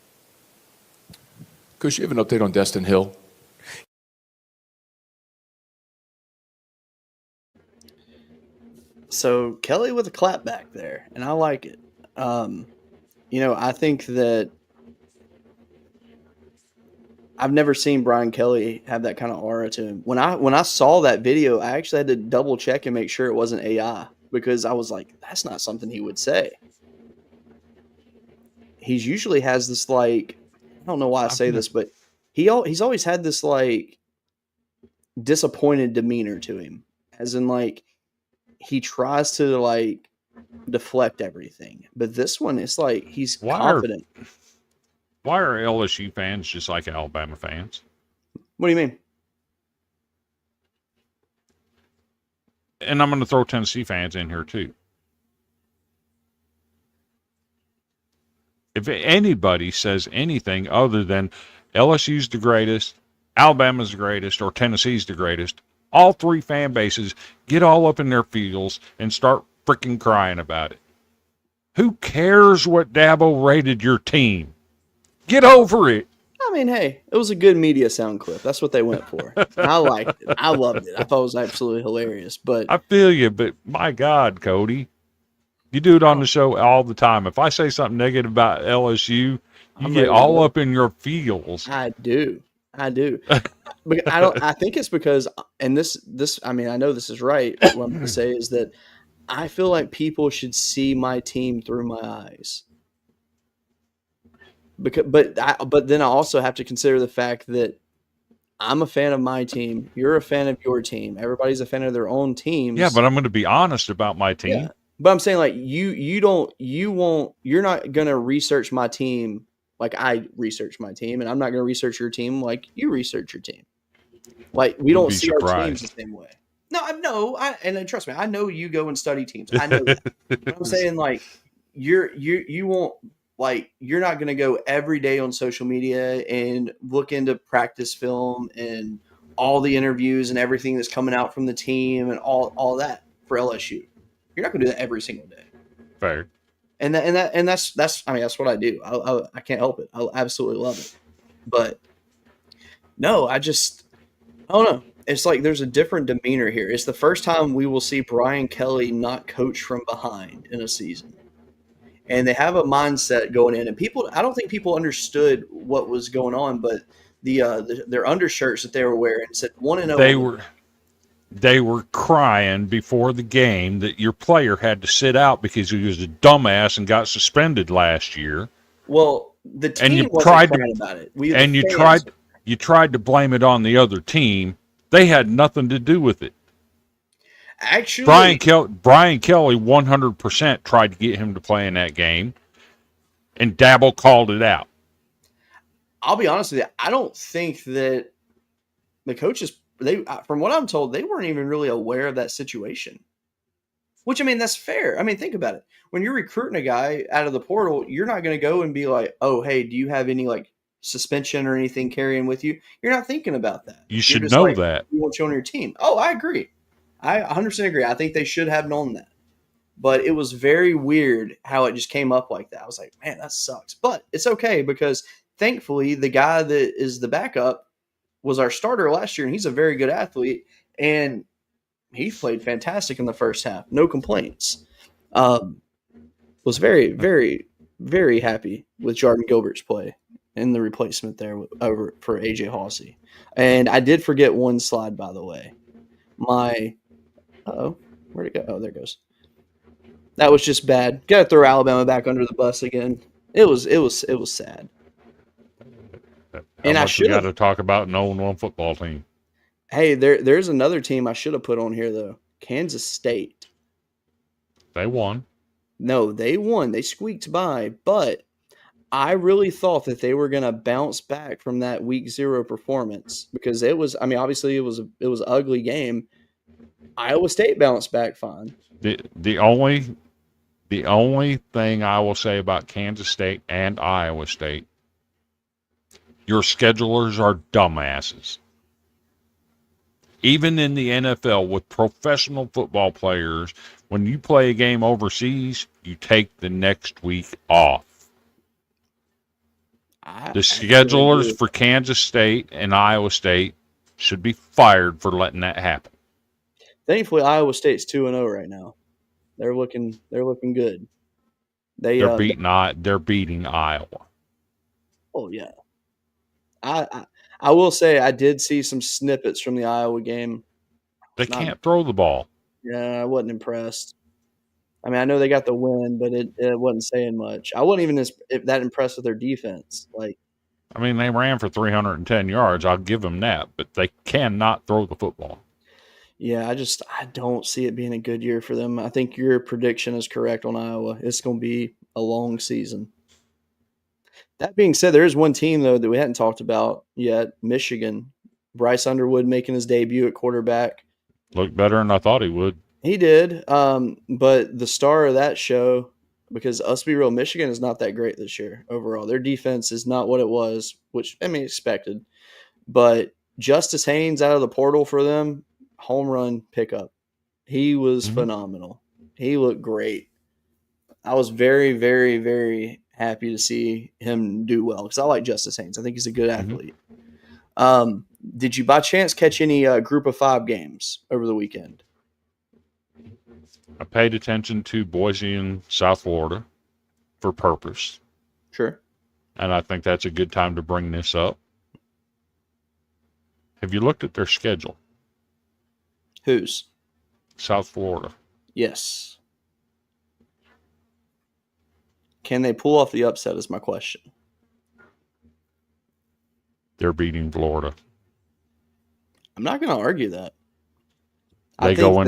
Coach, you have an update on Destin Hill? So Kelly with a clap back there, and I like it. I think that I've never seen Brian Kelly have that kind of aura to him. When I saw that video, I actually had to double check and make sure it wasn't AI, because I was like, that's not something he would say. He's usually has this, like, I don't know why I say this, but he's always had this, like, disappointed demeanor to him, as in, like, he tries to, like, deflect everything. But this one, it's like he's confident. Why are LSU fans just like Alabama fans? What do you mean? And I'm going to throw Tennessee fans in here too. If anybody says anything other than LSU's the greatest, Alabama's the greatest, or Tennessee's the greatest, all three fan bases get all up in their feels and start freaking crying about it. Who cares what Dabo rated your team? Get over it. I mean, hey, it was a good media sound clip. That's what they went for. I liked it. I loved it. I thought it was absolutely hilarious. But I feel you, but my God, Cody, you do it on the show all the time. If I say something negative about LSU, you get all up in your feels. I do. But I think it's because, and this, I mean, I know this is right. What I'm going to say is that I feel like people should see my team through my eyes. But then I also have to consider the fact that I'm a fan of my team. You're a fan of your team. Everybody's a fan of their own teams. Yeah, but I'm going to be honest about my team. Yeah. But I'm saying, like, you're not going to research my team like I research my team, and I'm not going to research your team like you research your team. Like, we don't see our teams the same way. No, and trust me, I know you go and study teams. I know that. But I'm saying, like, you won't, like, you're not going to go every day on social media and look into practice film and all the interviews and everything that's coming out from the team and all that for LSU. You're not going to do that every single day. Fair. And that's I mean that's what I do. I can't help it. I absolutely love it. But no, I don't know. It's like there's a different demeanor here. It's the first time we will see Brian Kelly not coach from behind in a season. And they have a mindset going in, and I don't think people understood what was going on, but their undershirts that they were wearing said 1-0. They were crying before the game that your player had to sit out because he was a dumbass and got suspended last year. Well, the team you wasn't crying about it. You tried to blame it on the other team. They had nothing to do with it. Actually, Brian Kelly 100% tried to get him to play in that game, and Dabble called it out. I'll be honest with you. I don't think that the coaches, from what I'm told, they weren't even really aware of that situation. Which, I mean, that's fair. I mean, think about it. When you're recruiting a guy out of the portal, you're not going to go and be like, "Oh, hey, do you have any like suspension or anything carrying with you?" You're not thinking about that. You should know like, that. You want you on your team. Oh, I agree. I 100% agree. I think they should have known that. But it was very weird how it just came up like that. I was like, man, that sucks. But it's okay because thankfully the guy that is the backup was our starter last year, and he's a very good athlete. And he played fantastic in the first half. No complaints. Was very, very, very happy with Jordan Gilbert's play and the replacement there over for AJ Hawsey. And I did forget one slide, by the way. Where'd it go? Oh, there it goes. That was just bad. Got to throw Alabama back under the bus again. It was sad. And I should got to talk about an 0-1 football team. Hey, there's another team I should have put on here though. Kansas State. They won. No, they won. They squeaked by, but I really thought that they were going to bounce back from that week 0 performance because it was. I mean, obviously it was an ugly game. Iowa State bounced back fine. The only thing I will say about Kansas State and Iowa State, your schedulers are dumbasses. Even in the NFL with professional football players, when you play a game overseas, you take the next week off. The schedulers for Kansas State and Iowa State should be fired for letting that happen. Thankfully, Iowa State's 2-0 right now. They're looking good. They're beating Iowa. Oh yeah. I will say I did see some snippets from the Iowa game. They can't throw the ball. Yeah, I wasn't impressed. I mean, I know they got the win, but it wasn't saying much. I wasn't even that impressed with their defense. Like, I mean, they ran for 310 yards. I'll give them that, but they cannot throw the football. Yeah, I don't see it being a good year for them. I think your prediction is correct on Iowa. It's going to be a long season. That being said, there is one team, though, that we hadn't talked about yet, Michigan. Bryce Underwood making his debut at quarterback. Looked better than I thought he would. He did, but the star of that show, because let's be real, Michigan is not that great this year overall. Their defense is not what it was, which, I mean, expected. But Justice Haynes out of the portal for them, home run pickup. He was phenomenal. He looked great. I was very, very, very happy to see him do well because I like Justice Haynes. I think he's a good athlete. Did you by chance catch any Group of 5 games over the weekend? I paid attention to Boise and South Florida for purpose. Sure. And I think that's a good time to bring this up. Have you looked at their schedule? Whose? South Florida. Yes. Can they pull off the upset is my question. They're beating Florida. I'm not going to argue that. They go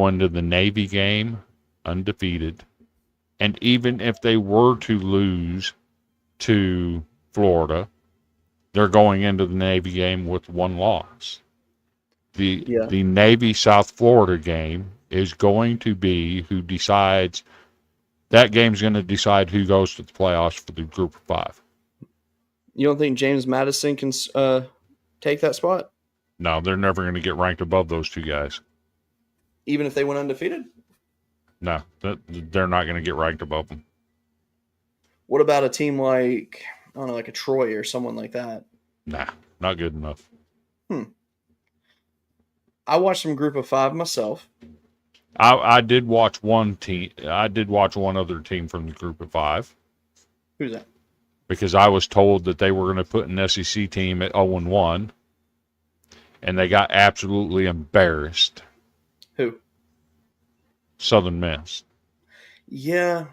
into the Navy game undefeated. And even if they were to lose to Florida, they're going into the Navy game with 1 loss. The Navy South Florida game is going to be who decides. That game's going to decide who goes to the playoffs for the Group of 5. You don't think James Madison can take that spot? No, they're never going to get ranked above those 2 guys. Even if they went undefeated? No, they're not going to get ranked above them. What about a team like, I don't know, like a Troy or someone like that? Nah, not good enough. I watched some Group of Five myself. I did watch one team. I did watch one other team from the Group of Five. Who's that? Because I was told that they were going to put an SEC team at 0-1, and they got absolutely embarrassed. Who? Southern Miss. Yeah,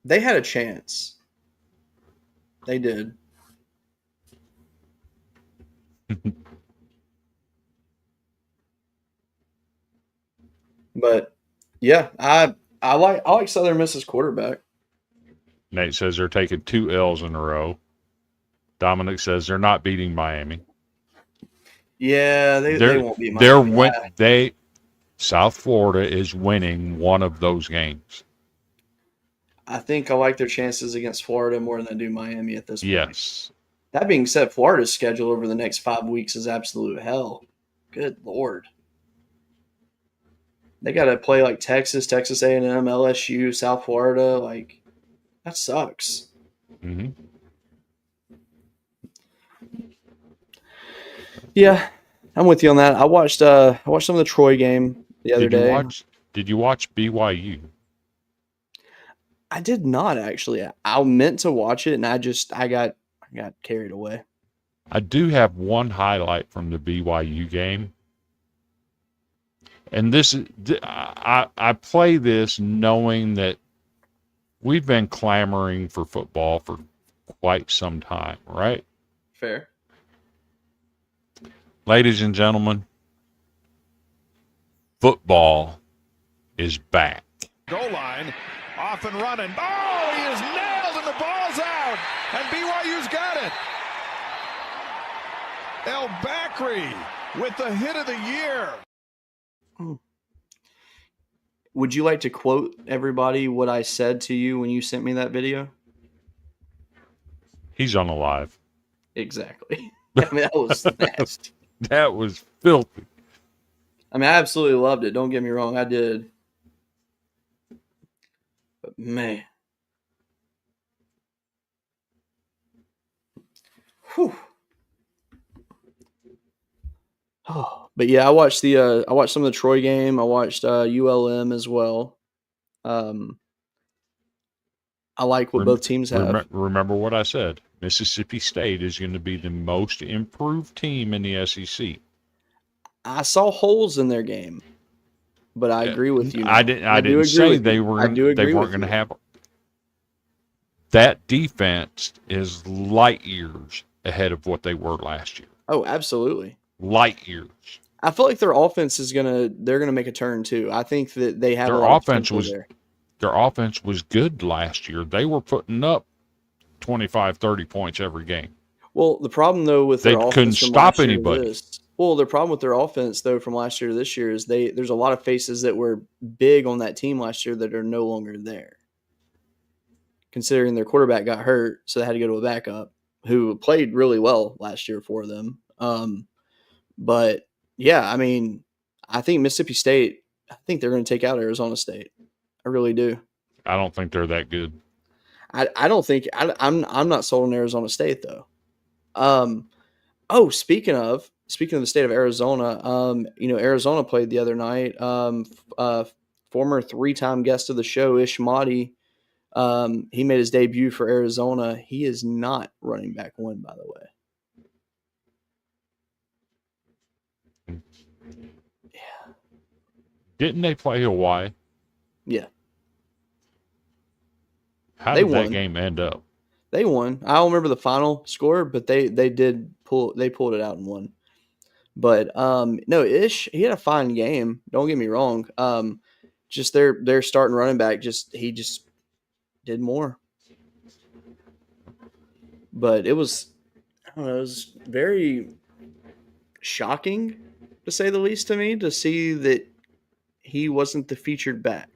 they had a chance. They did. But yeah, I like Southern Miss's quarterback. Nate says they're taking 2 L's in a row. Dominic says they're not beating Miami. Yeah, they won't be Miami. South Florida is winning one of those games. I think I like their chances against Florida more than I do Miami at this point. Yes. That being said, Florida's schedule over the next 5 weeks is absolute hell. Good Lord. They got to play like Texas, Texas A&M, LSU, South Florida. Like, that sucks. Mm-hmm. Yeah, I'm with you on that. I watched some of the Troy game the other day. Did you watch BYU? I did not actually. I meant to watch it, and I got carried away. I do have one highlight from the BYU game. And this is I play this knowing that we've been clamoring for football for quite some time, right? Fair. Ladies and gentlemen, football is back. Goal line, off and running. Oh, he is nailed and the ball's out. And BYU's got it. El Bakri with the hit of the year. Would you like to quote everybody what I said to you when you sent me that video? He's unalive. Exactly. I mean, that was nasty. That was filthy. I mean, I absolutely loved it. Don't get me wrong. I did. But, man. Whew. Oh, but yeah, I watched some of the Troy game. I watched ULM as well. I like what both teams have. Remember what I said. Mississippi State is going to be the most improved team in the SEC. I saw holes in their game, but I agree with you. I didn't say they weren't going to have. That defense is light years ahead of what they were last year. Oh, absolutely. Light years. I feel like their offense they're gonna make a turn too. I think that they have their a lot offense of was there. Their offense was good last year. They were putting up 25, 30 points every game. Well, the problem though with their offense couldn't from stop last year to anybody. this- well, the problem with their offense though from last year to this year is there's a lot of faces that were big on that team last year that are no longer there. Considering their quarterback got hurt, so they had to go to a backup who played really well last year for them. But yeah, I mean, I think Mississippi State, I think they're going to take out Arizona State. I really do. I don't think they're that good. I don't think I'm not sold on Arizona State though. Speaking of the state of Arizona, Arizona played the other night. Former 3-time guest of the show, Ish Mahdi, he made his debut for Arizona. He is not running back one, by the way. Didn't they play Hawaii? Yeah. How They did won. that game end up? They won. I don't remember the final score, but they pulled it out and won. But no, Ish, he had a fine game. Don't get me wrong. Just their starting running back he did more. But it was very shocking to say the least to me to see that he wasn't the featured back.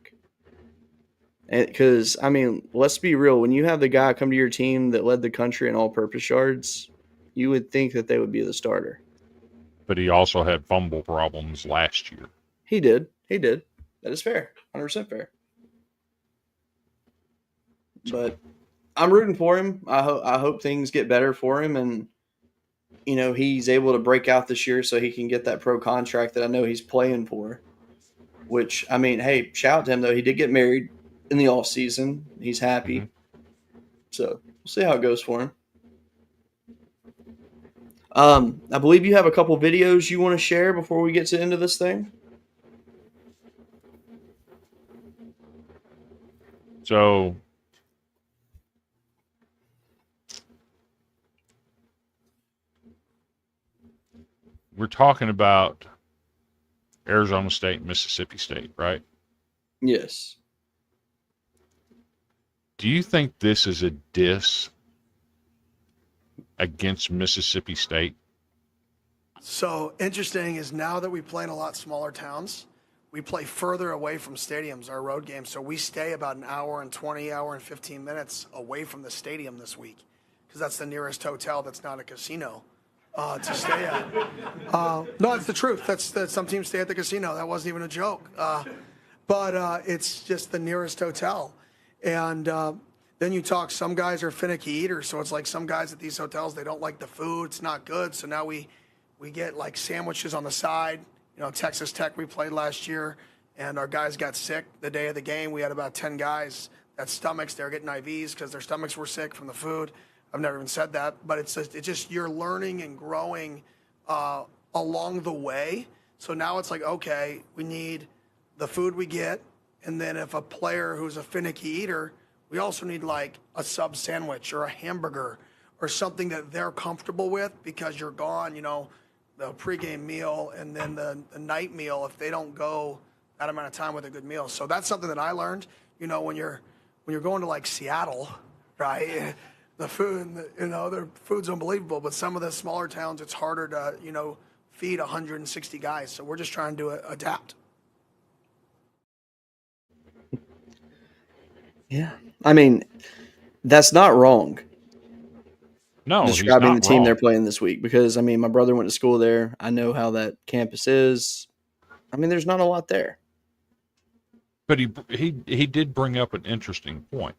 Because, I mean, let's be real. When you have the guy come to your team that led the country in all-purpose yards, you would think that they would be the starter. But he also had fumble problems last year. He did. That is fair. 100% fair. But I'm rooting for him. I hope things get better for him, and he's able to break out this year so he can get that pro contract that I know he's playing for. Which, I mean, hey, shout out to him though. He did get married in the off season. He's happy. Mm-hmm. So we'll see how it goes for him. I believe you have a couple videos you want to share before we get to the end of this thing. So we're talking about Arizona State and Mississippi State, right? Yes. Do you think this is a diss against Mississippi State? So interesting is now that we play in a lot smaller towns, we play further away from stadiums, our road games. So we stay about an hour and 20, hour and 15 minutes away from the stadium this week because that's the nearest hotel that's not a casino to stay at. No, it's the truth. That's some teams stay at the casino. That wasn't even a joke. But it's just the nearest hotel. And then you talk, some guys are finicky eaters. So it's like some guys at these hotels, they don't like the food. It's not good. So now we get like sandwiches on the side. Texas Tech, we played last year, and our guys got sick the day of the game. We had about 10 guys that stomachs, they were getting IVs because their stomachs were sick from the food. I've never even said that, but it's just you're learning and growing along the way. So now it's like, okay, we need the food we get, and then if a player who's a finicky eater, we also need like a sub sandwich or a hamburger or something that they're comfortable with because you're gone, the pregame meal and then the night meal if they don't go that amount of time with a good meal. So that's something that I learned, when you're going to like Seattle, right? The food, their food's unbelievable, but some of the smaller towns, it's harder to, feed 160 guys. So we're just trying to adapt. Yeah. I mean, that's not wrong. No, Describing the team wrong. they're playing this week because, I mean, my brother went to school there. I know how that campus is. I mean, there's not a lot there. But he did bring up an interesting point.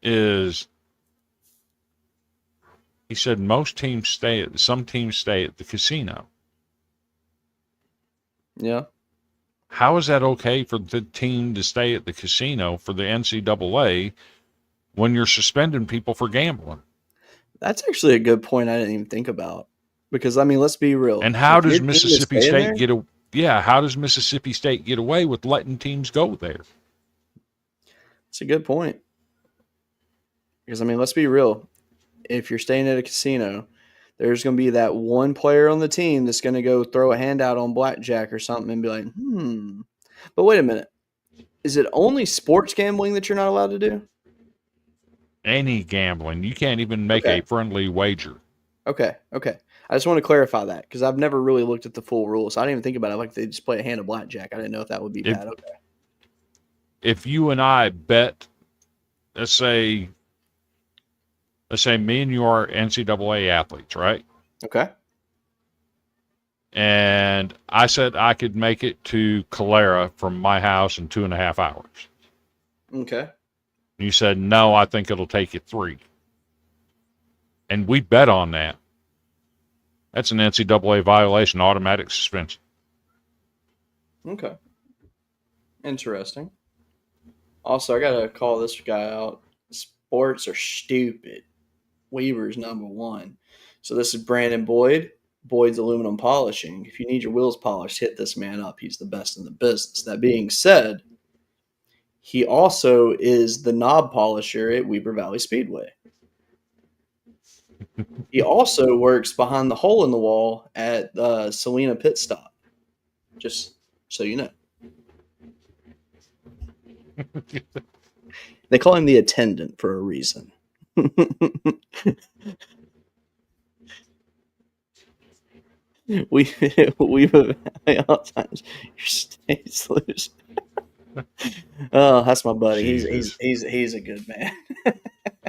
Is he said some teams stay at the casino. Yeah. How is that okay for the team to stay at the casino for the NCAA when you're suspending people for gambling? That's actually a good point I didn't even think about. Because, I mean, let's be real. And how does Mississippi State how does Mississippi State get away with letting teams go there? It's a good point. Because, I mean, let's be real. If you're staying at a casino, there's going to be that one player on the team that's going to go throw a handout on blackjack or something and be like, But wait a minute. Is it only sports gambling that you're not allowed to do? Any gambling. You can't even make a friendly wager. Okay. I just want to clarify that because I've never really looked at the full rules. I didn't even think about it like they just play a hand of blackjack. I didn't know if that would be bad. Okay. If you and I bet, let's say me and you are NCAA athletes, right? Okay. And I said I could make it to Calera from my house in 2.5 hours. Okay. You said, no, I think it'll take you 3. And we bet on that. That's an NCAA violation, automatic suspension. Okay. Interesting. Also, I got to call this guy out. Sports are stupid. Weaver's number 1. So this is Brandon Boyd. Boyd's Aluminum Polishing. If you need your wheels polished, hit this man up. He's the best in the business. That being said, he also is the knob polisher at Weber Valley Speedway. He also works behind the hole in the wall at Salina Pit Stop. Just so you know. They call him the attendant for a reason. We've all times your state's loose. Oh, that's my buddy. He's a good man.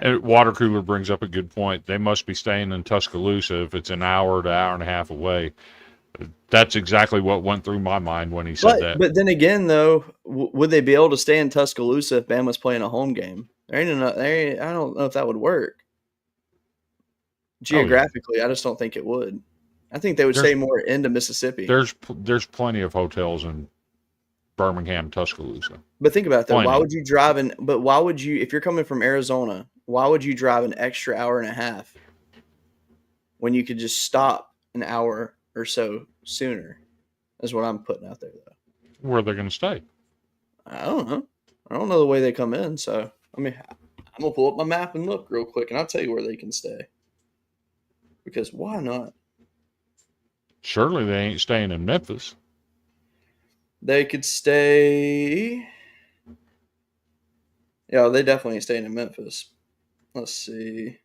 And Water Cooler brings up a good point. They must be staying in Tuscaloosa if it's an hour to hour and a half away. That's exactly what went through my mind when he said that. But then again, though, would they be able to stay in Tuscaloosa if Bama's playing a home game? I don't know if that would work. Geographically, I just don't think it would. I think they would stay more into Mississippi. There's plenty of hotels in Birmingham, Tuscaloosa. But think about that. Plenty. Why would you drive why would you, if you're coming from Arizona, why would you drive an extra hour and a half when you could just stop an hour or so sooner? Is what I'm putting out there, though. Where are they going to stay? I don't know. I don't know the way they come in. So, I mean, I'm going to pull up my map and look real quick, and I'll tell you where they can stay. Because why not? Surely they ain't staying in Memphis. They could stay. Yeah, they definitely ain't staying in Memphis. Let's see.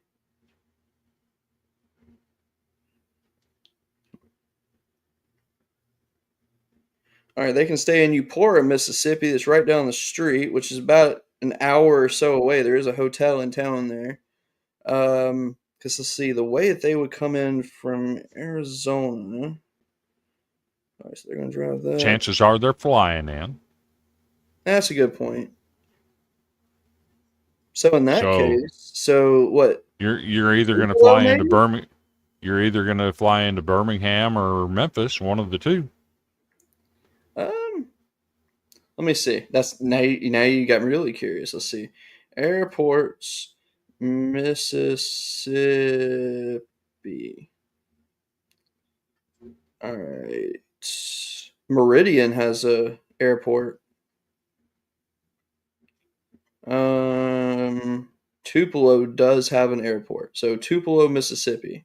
All right, they can stay in Eupora, Mississippi. That's right down the street, which is about an hour or so away. There is a hotel in town there. Because let's see, the way that they would come in from Arizona. All right, so they're going to drive that. Chances are they're flying in. That's a good point. So in that case, so what? You're either going to fly into Birmingham. You're either going to fly into Birmingham or Memphis, one of the two. Let me see. That's now you got me really curious. Let's see. Airports, Mississippi. All right. Meridian has a airport. Tupelo does have an airport. So Tupelo, Mississippi.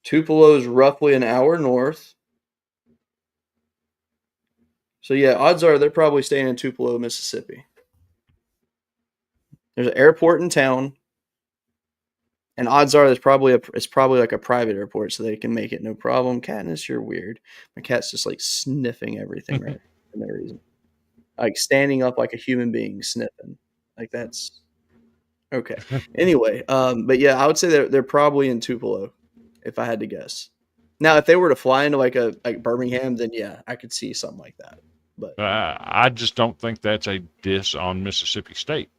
Tupelo is roughly an hour north. So yeah, odds are they're probably staying in Tupelo, Mississippi. There's an airport in town, and odds are it's probably like a private airport, so they can make it no problem. Katniss, you're weird. My cat's just like sniffing everything right for no reason, like standing up like a human being sniffing. Like that's okay. Anyway, but yeah, I would say they're probably in Tupelo, if I had to guess. Now, if they were to fly into like Birmingham, then yeah, I could see something like that. But I just don't think that's a diss on Mississippi State.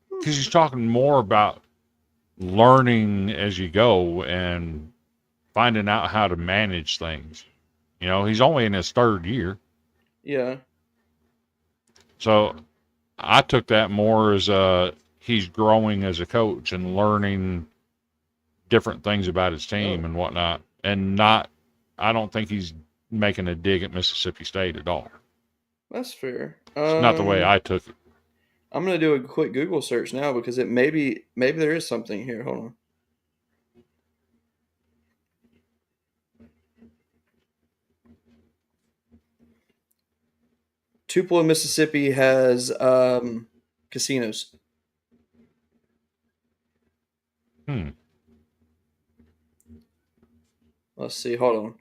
Because he's talking more about learning as you go and finding out how to manage things. You know, he's only in his third year. Yeah. So I took that more as he's growing as a coach and learning different things about his team and whatnot. And I don't think he's making a dig at Mississippi State at all. That's fair. It's not the way I took it. I'm gonna do a quick Google search now because it maybe there is something here. Hold on. Tupelo, Mississippi has casinos. Let's see. Hold on.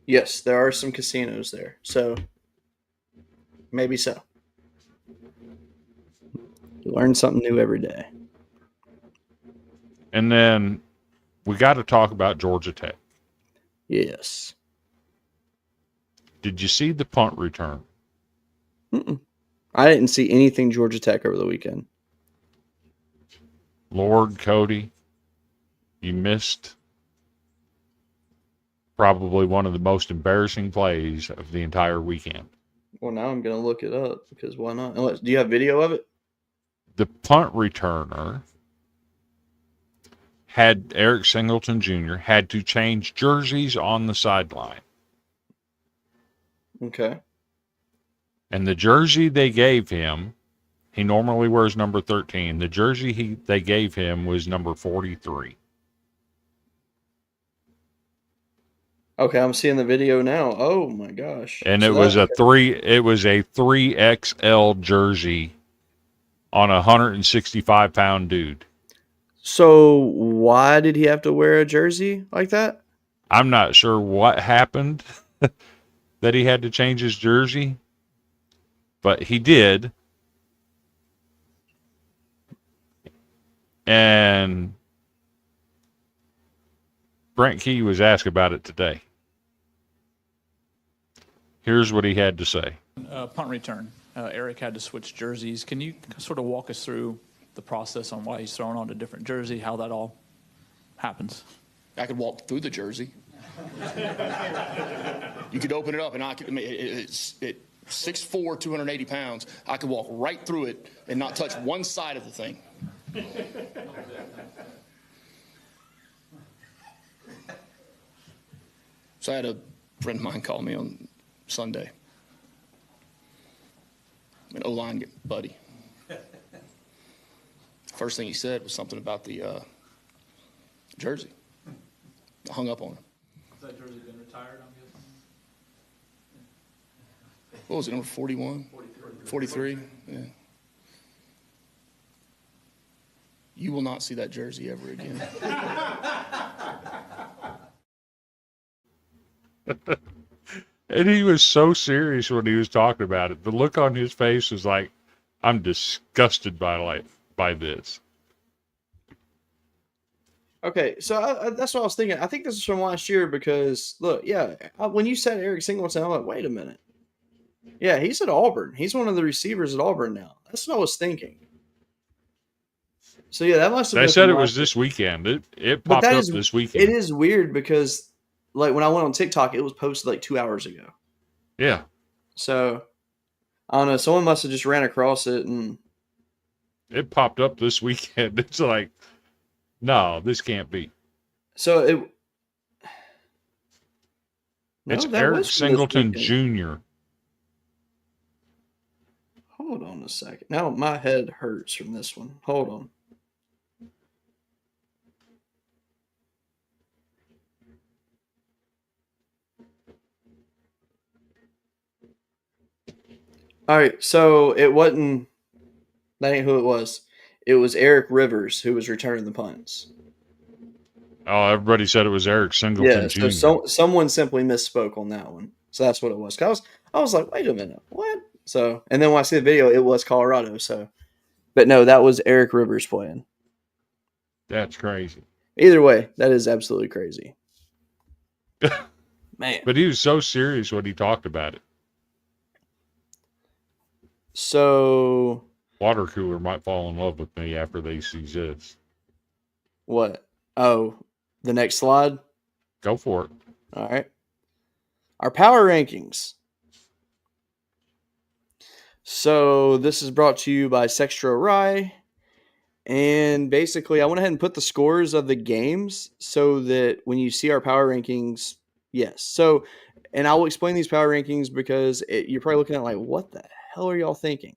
Yes, there are some casinos there. So maybe so. You learn something new every day. And then we got to talk about Georgia Tech. Yes. Did you see the punt return? I didn't see anything Georgia Tech over the weekend. Lord Cody, you missed probably one of the most embarrassing plays of the entire weekend. Well, now I'm going to look it up because why not? Do you have video of it? The punt returner had Eric Singleton Jr. had to change jerseys on the sideline. Okay. And the jersey they gave him, he normally wears number 13. The jersey they gave him was number 43. Okay, I'm seeing the video now. Oh my gosh. And it was a 3XL jersey on a 165-pound dude. So why did he have to wear a jersey like that? I'm not sure what happened that he had to change his jersey. but he did. And Brent Key was asked about it today. Here's what he had to say. Punt return. Eric had to switch jerseys. Can you sort of walk us through the process on why he's thrown on a different jersey, how that all happens? I could walk through the jersey. You could open it up, and it's 6'4", 280 pounds. I could walk right through it and not touch one side of the thing. So I had a friend of mine call me on Sunday. An O-line buddy. First thing he said was something about the jersey. I hung up on him. Has that jersey been retired, I'm guessing? What was it, number 41? 43? Yeah. You will not see that jersey ever again. And he was so serious when he was talking about it. The look on his face was like, I'm disgusted by this. Okay, so that's what I was thinking. I think this is from last year because, look, when you said Eric Singleton, I'm like, wait a minute. Yeah, he's at Auburn. He's one of the receivers at Auburn now. That's what I was thinking. So, yeah, that must have been. They said it was this weekend. It popped up this weekend. It is weird because, like, when I went on TikTok, it was posted like 2 hours ago. Yeah. So, I don't know. Someone must have just ran across it and. It popped up this weekend. It's like, no, this can't be. So, it's Eric Singleton Jr. Hold on a second. Now my head hurts from this one. Hold on. All right, so it wasn't. That ain't who it was. It was Eric Rivers who was returning the punts. Oh, everybody said it was Eric Singleton Jr. So someone simply misspoke on that one. So that's what it was. I was like, wait a minute, what? So, and then when I see the video, it was Colorado. So, but no, that was Eric Rivers playing. That's crazy. Either way, that is absolutely crazy. Man. But he was so serious when he talked about it. So, water cooler might fall in love with me after they see this. What? Oh, the next slide? Go for it. All right. Our power rankings. So this is brought to you by Sextra Rye. And basically, I went ahead and put the scores of the games so that when you see our power rankings, yes. So, and I will explain these power rankings because you're probably looking at like, what the hell are y'all thinking?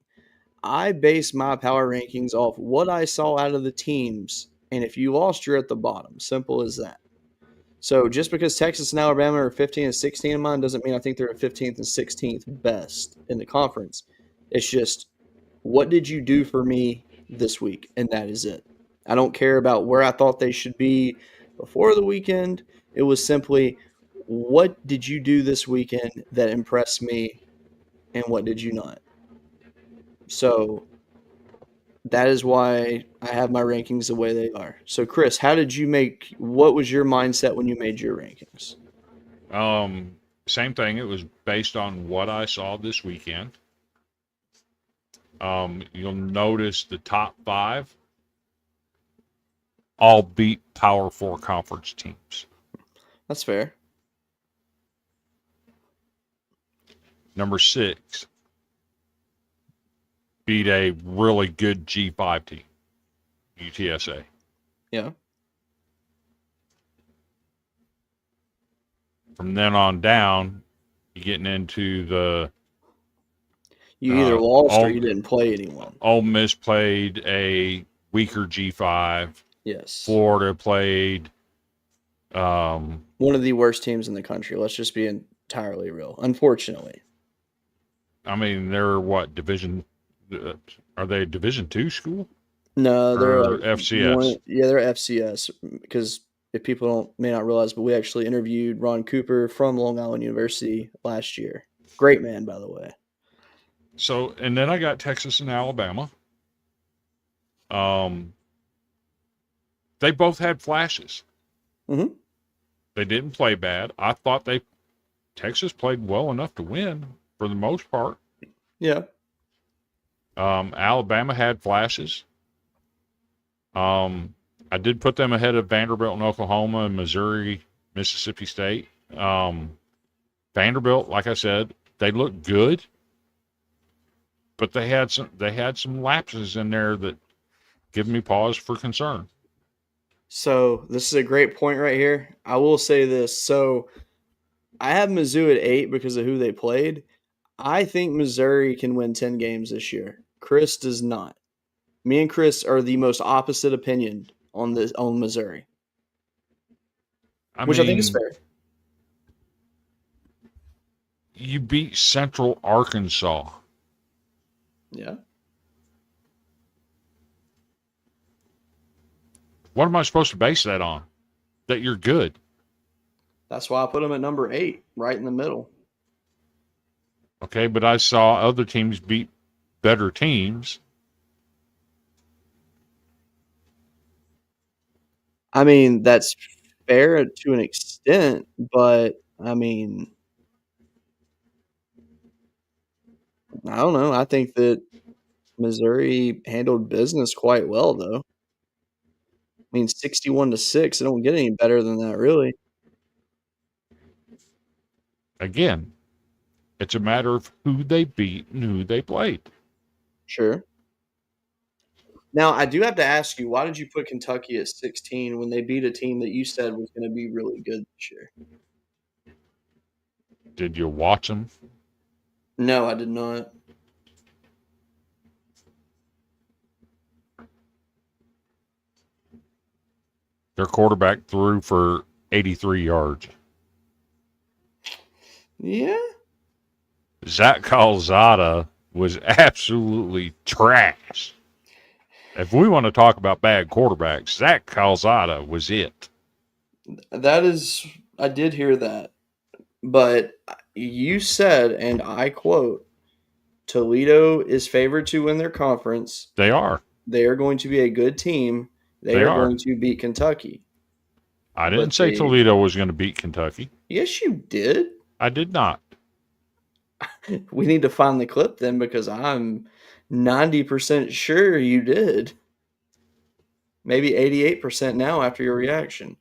I base my power rankings off what I saw out of the teams. And if you lost, you're at the bottom. Simple as that. So just because Texas and Alabama are 15 and 16 in mine doesn't mean I think they're 15th and 16th best in the conference. It's just, what did you do for me this week? And that is it. I don't care about where I thought they should be before the weekend. It was simply, what did you do this weekend that impressed me and what did you not? So that is why I have my rankings the way they are. So, Chris, what was your mindset when you made your rankings? Same thing. It was based on what I saw this weekend. You'll notice the top 5 all beat Power 4 conference teams. That's fair. Number 6 beat a really good G5 team, UTSA. Yeah. From then on down, you're getting into the... You either lost or you didn't play anyone. Ole Miss played a weaker G5. Yes. Florida played... one of the worst teams in the country. Let's just be entirely real. Unfortunately. I mean, they're what, division... Are they a Division II school? No, they're FCS. They're FCS. Because if people may not realize, but we actually interviewed Ron Cooper from Long Island University last year. Great man, by the way. So, and then I got Texas and Alabama. They both had flashes. Mm-hmm. They didn't play bad. I thought Texas played well enough to win for the most part. Yeah. Alabama had flashes. I did put them ahead of Vanderbilt and Oklahoma and Missouri, Mississippi State. Vanderbilt, like I said, they looked good, but they had some lapses in there that give me pause for concern. So this is a great point right here. I will say this. So I have Mizzou at 8 because of who they played. I think Missouri can win 10 games this year. Chris does not. Me and Chris are the most opposite opinion on Missouri, which I think is fair. You beat Central Arkansas. Yeah. What am I supposed to base that on? That you're good. That's why I put them at number 8, right in the middle. Okay, but I saw other teams beat better teams. I mean, that's fair to an extent, but I mean, I don't know. I think that Missouri handled business quite well, though. I mean, 61-6. It don't get any better than that, really. Again, it's a matter of who they beat and who they played. Sure. Now, I do have to ask you, why did you put Kentucky at 16 when they beat a team that you said was going to be really good this year? Did you watch them? No, I did not. Their quarterback threw for 83 yards. Yeah. Zach Calzada was absolutely trash. If we want to talk about bad quarterbacks, Zach Calzada was it. That is, I did hear that. But you said, and I quote, Toledo is favored to win their conference. They are. They are going to be a good team. They are going to beat Kentucky. I didn't say Toledo was going to beat Kentucky. Yes, you did. I did not. We need to find the clip then, because I'm 90% sure you did. Maybe 88% now after your reaction.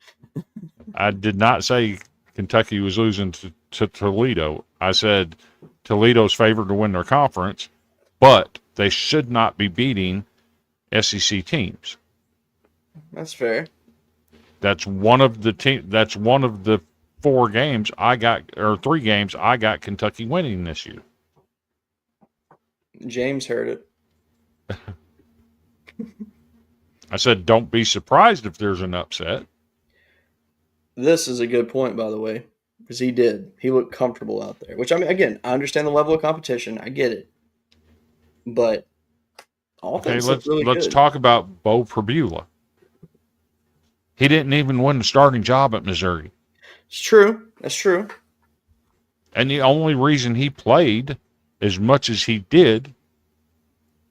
I did not say Kentucky was losing to Toledo. I said Toledo's favored to win their conference, but they should not be beating SEC teams. That's fair. That's one of the 4 games I got, or 3 games I got Kentucky winning this year. James heard it. I said, don't be surprised if there's an upset. This is a good point, by the way, because he did. He looked comfortable out there, which, I mean, again, I understand the level of competition. I get it. But offense looked really good. Let's talk about Bo Pribula. He didn't even win the starting job at Missouri. It's true. That's true. And the only reason he played as much as he did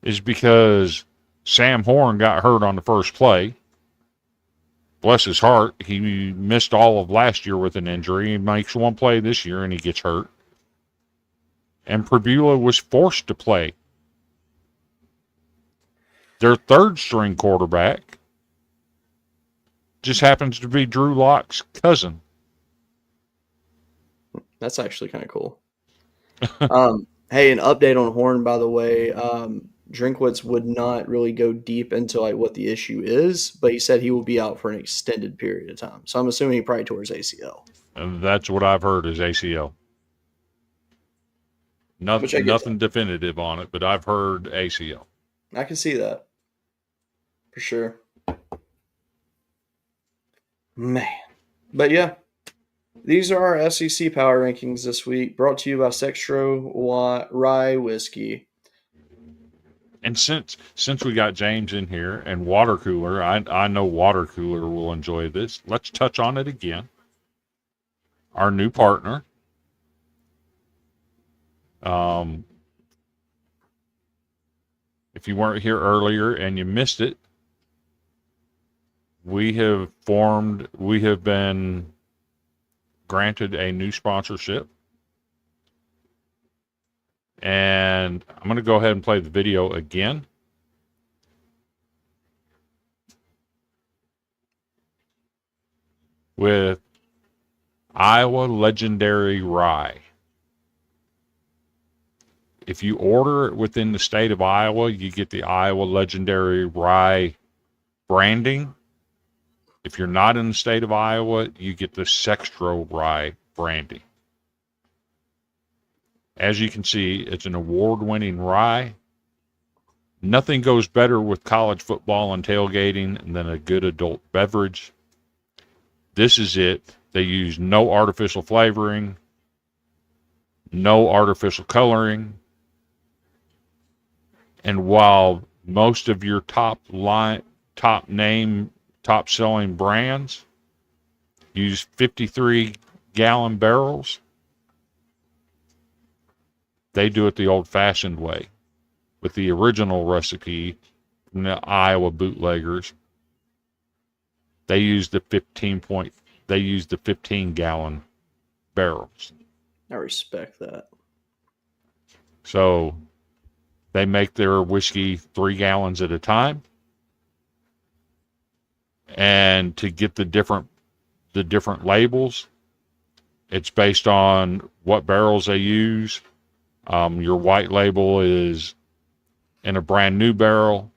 is because Sam Horn got hurt on the first play. Bless his heart. He missed all of last year with an injury. He makes one play this year and he gets hurt. And Pribula was forced to play. Their third string quarterback just happens to be Drew Lock's cousin. That's actually kind of cool. Hey, an update on Horn, by the way. Drinkwitz would not really go deep into like what the issue is, but he said he will be out for an extended period of time. So I'm assuming he probably tore his ACL. And that's what I've heard is ACL. Nothing definitive on it, but I've heard ACL. I can see that. For sure. Man. But yeah, these are our SEC power rankings this week, brought to you by Sextro Rye Whiskey. And since we got James in here and Water Cooler, I know Water Cooler will enjoy this. Let's touch on it again. Our new partner. if you weren't here earlier and you missed it, we have been granted a new sponsorship. And I'm going to go ahead and play the video again. With Iowa Legendary Rye. If you order it within the state of Iowa, you get the Iowa Legendary Rye branding. If you're not in the state of Iowa, you get the Sextro Rye branding. As you can see, it's an award-winning rye. Nothing goes better with college football and tailgating than a good adult beverage. This is it. They use no artificial flavoring, no artificial coloring. And while most of your top selling brands use 53-gallon barrels, they do it the old-fashioned way with the original recipe from the Iowa bootleggers. They use the 15-gallon barrels. I respect that. So they make their whiskey 3 gallons at a time. And to get the different labels, it's based on what barrels they use. Your white label is in a brand new barrel.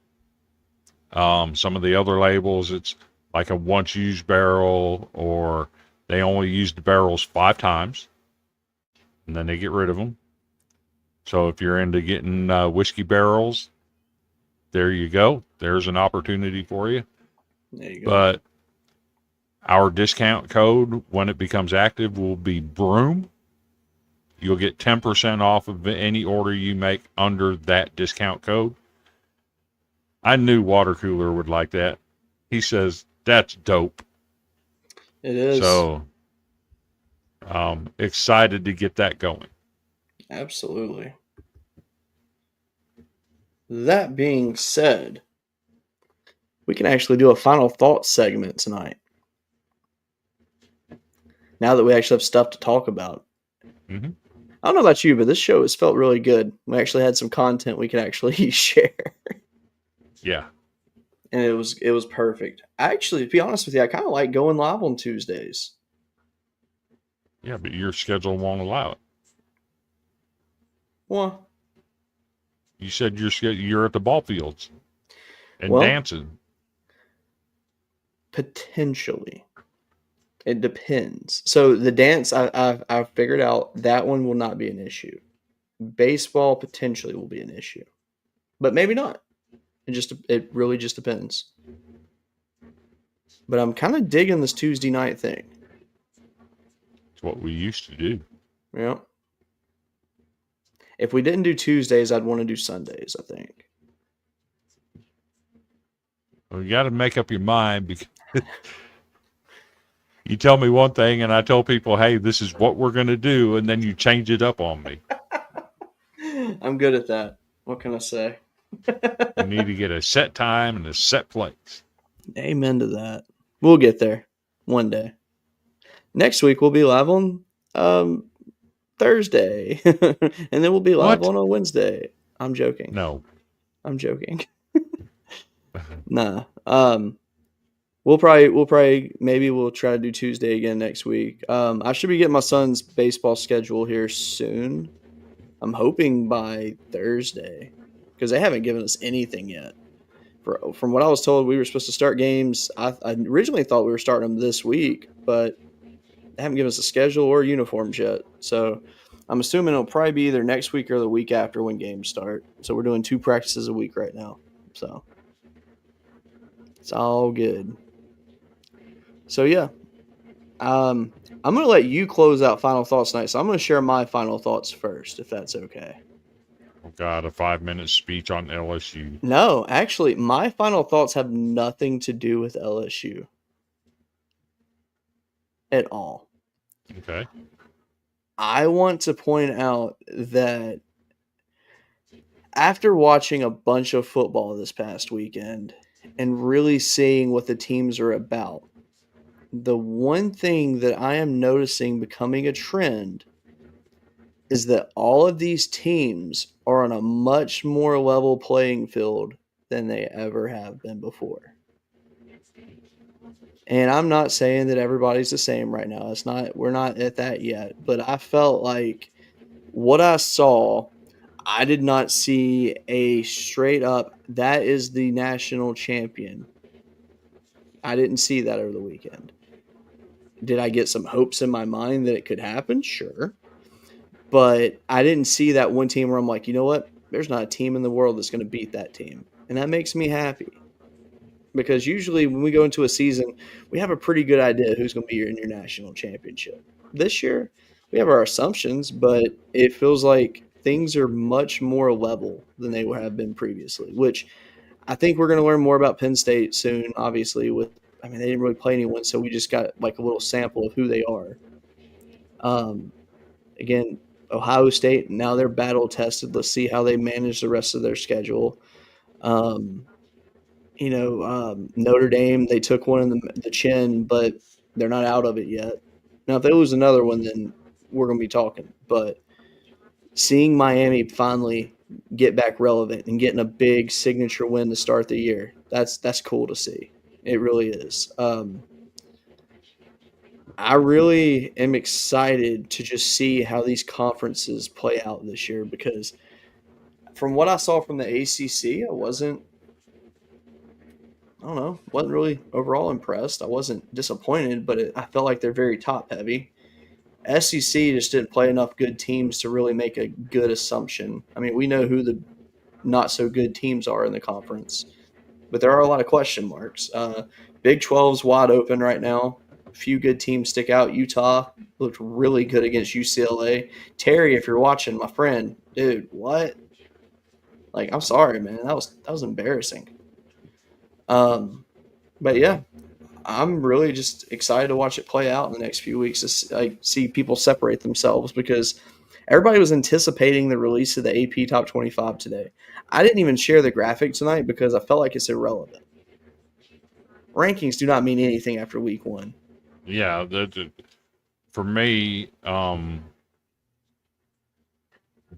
Some of the other labels, it's like a once used barrel, or they only use the barrels 5 times and then they get rid of them. So if you're into getting whiskey barrels, there you go. There's an opportunity for you. There you go. But our discount code, when it becomes active, will be BROOM. You'll get 10% off of any order you make under that discount code. I knew Water Cooler would like that. He says, that's dope. It is. So, excited to get that going. Absolutely. That being said, we can actually do a final thought segment tonight. Now that we actually have stuff to talk about. Mm-hmm. I don't know about you, but this show has felt really good. We actually had some content we can actually share. Yeah. And it was perfect. Actually, to be honest with you, I kind of like going live on Tuesdays. Yeah, but your schedule won't allow it. Well, you said you're at the ball fields and dancing. Potentially. It depends. So the dance, I've figured out that one will not be an issue. Baseball potentially will be an issue, but maybe not. It really just depends. But I'm kind of digging this Tuesday night thing. It's what we used to do. Yeah. If we didn't do Tuesdays, I'd want to do Sundays, I think. Well, you got to make up your mind, because you tell me one thing and I tell people, hey, this is what we're going to do, and then you change it up on me. I'm good at that. What can I say? You need to get a set time and a set place. Amen to that. We'll get there one day. Next week we'll be live on Thursday, and then we'll be live on a Wednesday. I'm joking. No, I'm joking. Nah. We'll probably maybe we'll try to do Tuesday again next week. I should be getting my son's baseball schedule here soon. I'm hoping by Thursday, because they haven't given us anything yet. From what I was told, we were supposed to start games. I originally thought we were starting them this week, but they haven't given us a schedule or uniforms yet. So I'm assuming it'll probably be either next week or the week after when games start. So we're doing 2 practices a week right now. So it's all good. So yeah, I'm going to let you close out final thoughts tonight. So I'm going to share my final thoughts first, if that's okay. Oh God, a 5-minute speech on LSU. No, actually, my final thoughts have nothing to do with LSU at all. Okay. I want to point out that After watching a bunch of football this past weekend and really seeing what the teams are about, the one thing that I am noticing becoming a trend is that all of these teams are on a much more level playing field than they ever have been before. And I'm not saying that everybody's the same right now. We're not at that yet, but I felt like what I saw, I did not see a straight up that is the national champion. I didn't see that over the weekend. Did I get some hopes in my mind that it could happen? Sure. But I didn't see that one team where I'm like, you know what? There's not a team in the world that's going to beat that team. And that makes me happy. Because usually when we go into a season, we have a pretty good idea who's going to be in your national championship. This year, we have our assumptions, but it feels like things are much more level than they have been previously, which I think we're going to learn more about Penn State soon, obviously, they didn't really play anyone, so we just got like a little sample of who they are. Again, Ohio State, now they're battle tested. Let's see how they manage the rest of their schedule. Notre Dame, they took one in the chin, but they're not out of it yet. Now, if they lose another one, then we're going to be talking. But seeing Miami finally get back relevant and getting a big signature win to start the year, that's cool to see. It really is. I really am excited to just see how these conferences play out this year because from what I saw from the ACC, wasn't really overall impressed. I wasn't disappointed, but I felt like they're very top heavy. SEC just didn't play enough good teams to really make a good assumption. I mean, we know who the not so good teams are in the conference, but there are a lot of question marks. Big 12's wide open right now. A few good teams stick out. Utah looked really good against UCLA. Terry, if you're watching, my friend, dude, what? Like, I'm sorry, man. That was embarrassing. But yeah, I'm really just excited to watch it play out in the next few weeks. I see people separate themselves because everybody was anticipating the release of the AP Top 25 today. I didn't even share the graphic tonight because I felt like it's irrelevant. Rankings do not mean anything after week one. Yeah, for me,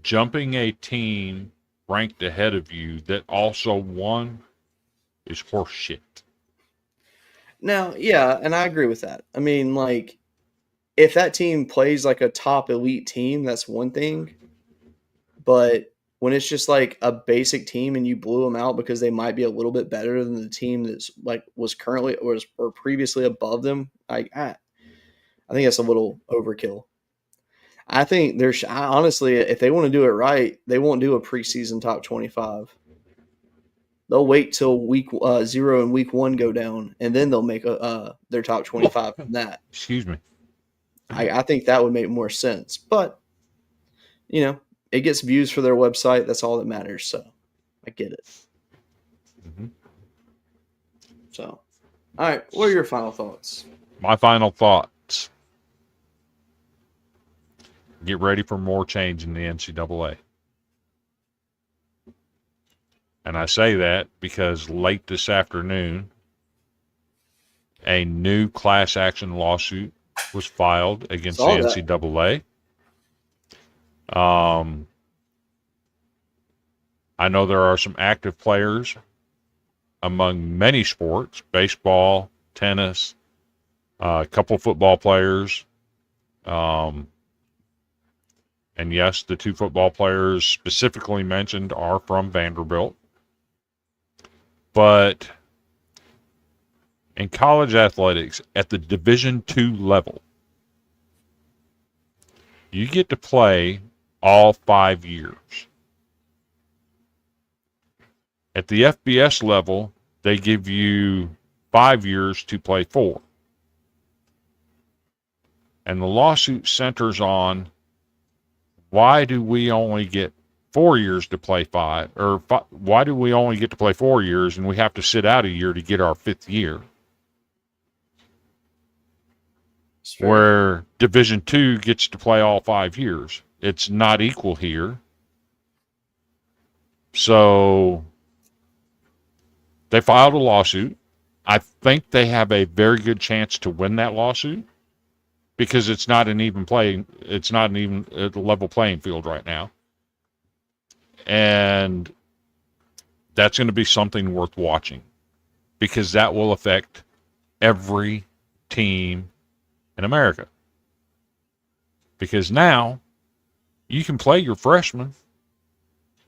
jumping a team ranked ahead of you that also won is horse shit. Now, yeah, and I agree with that. I mean, like, if that team plays like a top elite team, that's one thing. But when it's just like a basic team and you blew them out because they might be a little bit better than the team that's like was currently or previously above them, I think that's a little overkill. I think honestly, if they want to do it right, they won't do a preseason top 25. They'll wait till week 0 and week 1 go down, and then they'll make their top 25 from that. Excuse me. I think that would make more sense. But, it gets views for their website. That's all that matters. So I get it. Mm-hmm. So, all right. What are your final thoughts? My final thoughts. Get ready for more change in the NCAA. And I say that because late this afternoon, a new class action lawsuit was filed against the NCAA. I know there are some active players among many sports, baseball, tennis, a couple football players. And yes, the two football players specifically mentioned are from Vanderbilt. But in college athletics at the Division II level, you get to play all 5 years. At the FBS level, they give you 5 years to play 4. And the lawsuit centers on why do we only get 4 years to play 5? Or why do we only get to play 4 years and we have to sit out a year to get our 5th year? Where Division II gets to play all 5 years. It's not equal here. So they filed a lawsuit. I think they have a very good chance to win that lawsuit because it's not an even playing. It's not an even level playing field right now, and that's going to be something worth watching because that will affect every team in America. Because now you can play your freshmen,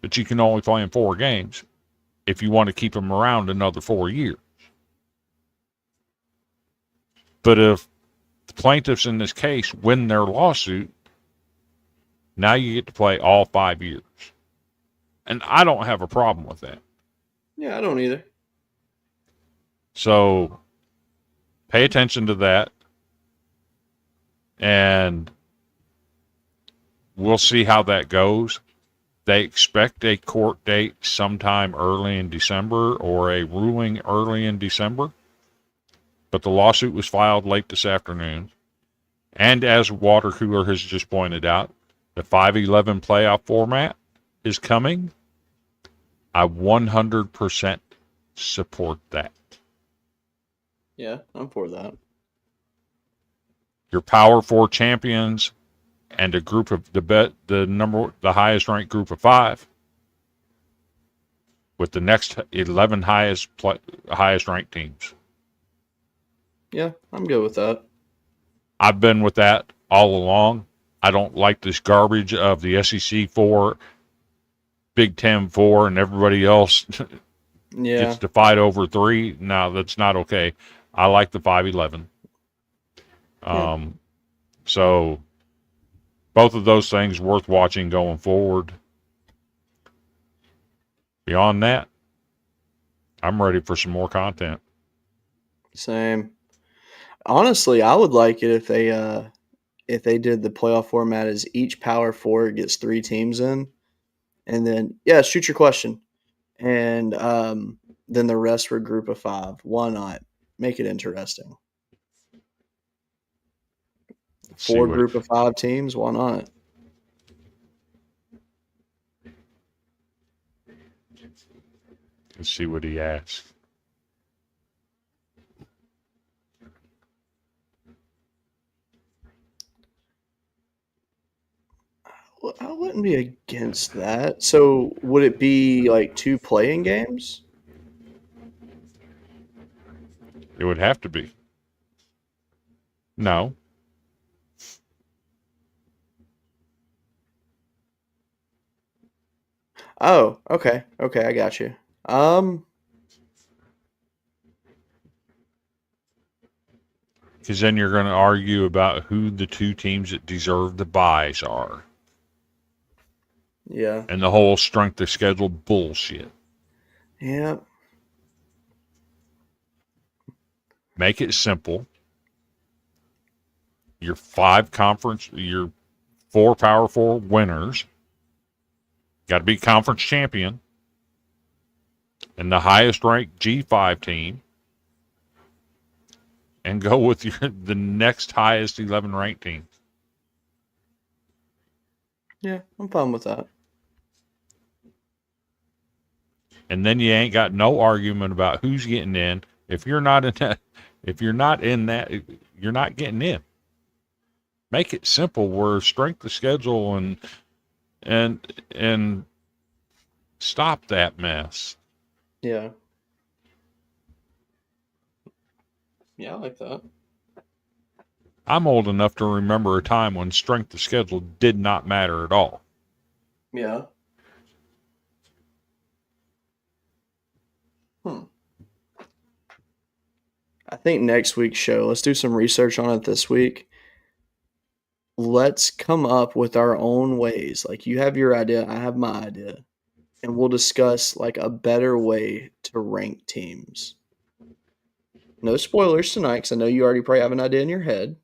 but you can only play in 4 games if you want to keep them around another 4 years. But if the plaintiffs in this case win their lawsuit, now you get to play all 5 years. And I don't have a problem with that. Yeah, I don't either. So pay attention to that. And we'll see how that goes. They expect a court date sometime early in December or a ruling early in December. But the lawsuit was filed late this afternoon. And as Water Cooler has just pointed out, the 5-11 playoff format is coming. I 100% support that. Yeah, I'm for that. Your Power 4 champions and a group of the highest ranked group of 5 with the next 11 highest ranked teams. Yeah, I'm good with that. I've been with that all along. I don't like this garbage of the SEC 4, Big Ten 4, and everybody else gets to fight over 3. No, that's not okay. I like the 5-11. So both of those things worth watching going forward. Beyond that, I'm ready for some more content. Same. Honestly, I would like it if they did the playoff format as each Power 4 gets 3 teams in, and then shoot your question, and then the rest were group of 5. Why not make it interesting? 4 group of 5 teams. Why not? Let's see what he asks. Well, I wouldn't be against that. So would it be like 2 playing games? It would have to be. No. Oh, okay. Okay, I got you. Because then you're going to argue about who the 2 teams that deserve the buys are. Yeah. And the whole strength of schedule bullshit. Yeah. Make it simple. Your 4 Power 4 winners got to be conference champion. And the highest ranked G5 team. And go with the next highest 11 ranked team. Yeah, I'm fine with that. And then you ain't got no argument about who's getting in. If you're not in that, you're not getting in. Make it simple where strength of schedule and stop that mess. Yeah. Yeah, I like that. I'm old enough to remember a time when strength of schedule did not matter at all. Yeah. I think next week's show, let's do some research on it this week. Let's come up with our own ways. Like, you have your idea, I have my idea. And we'll discuss like a better way to rank teams. No spoilers tonight, because I know you already probably have an idea in your head.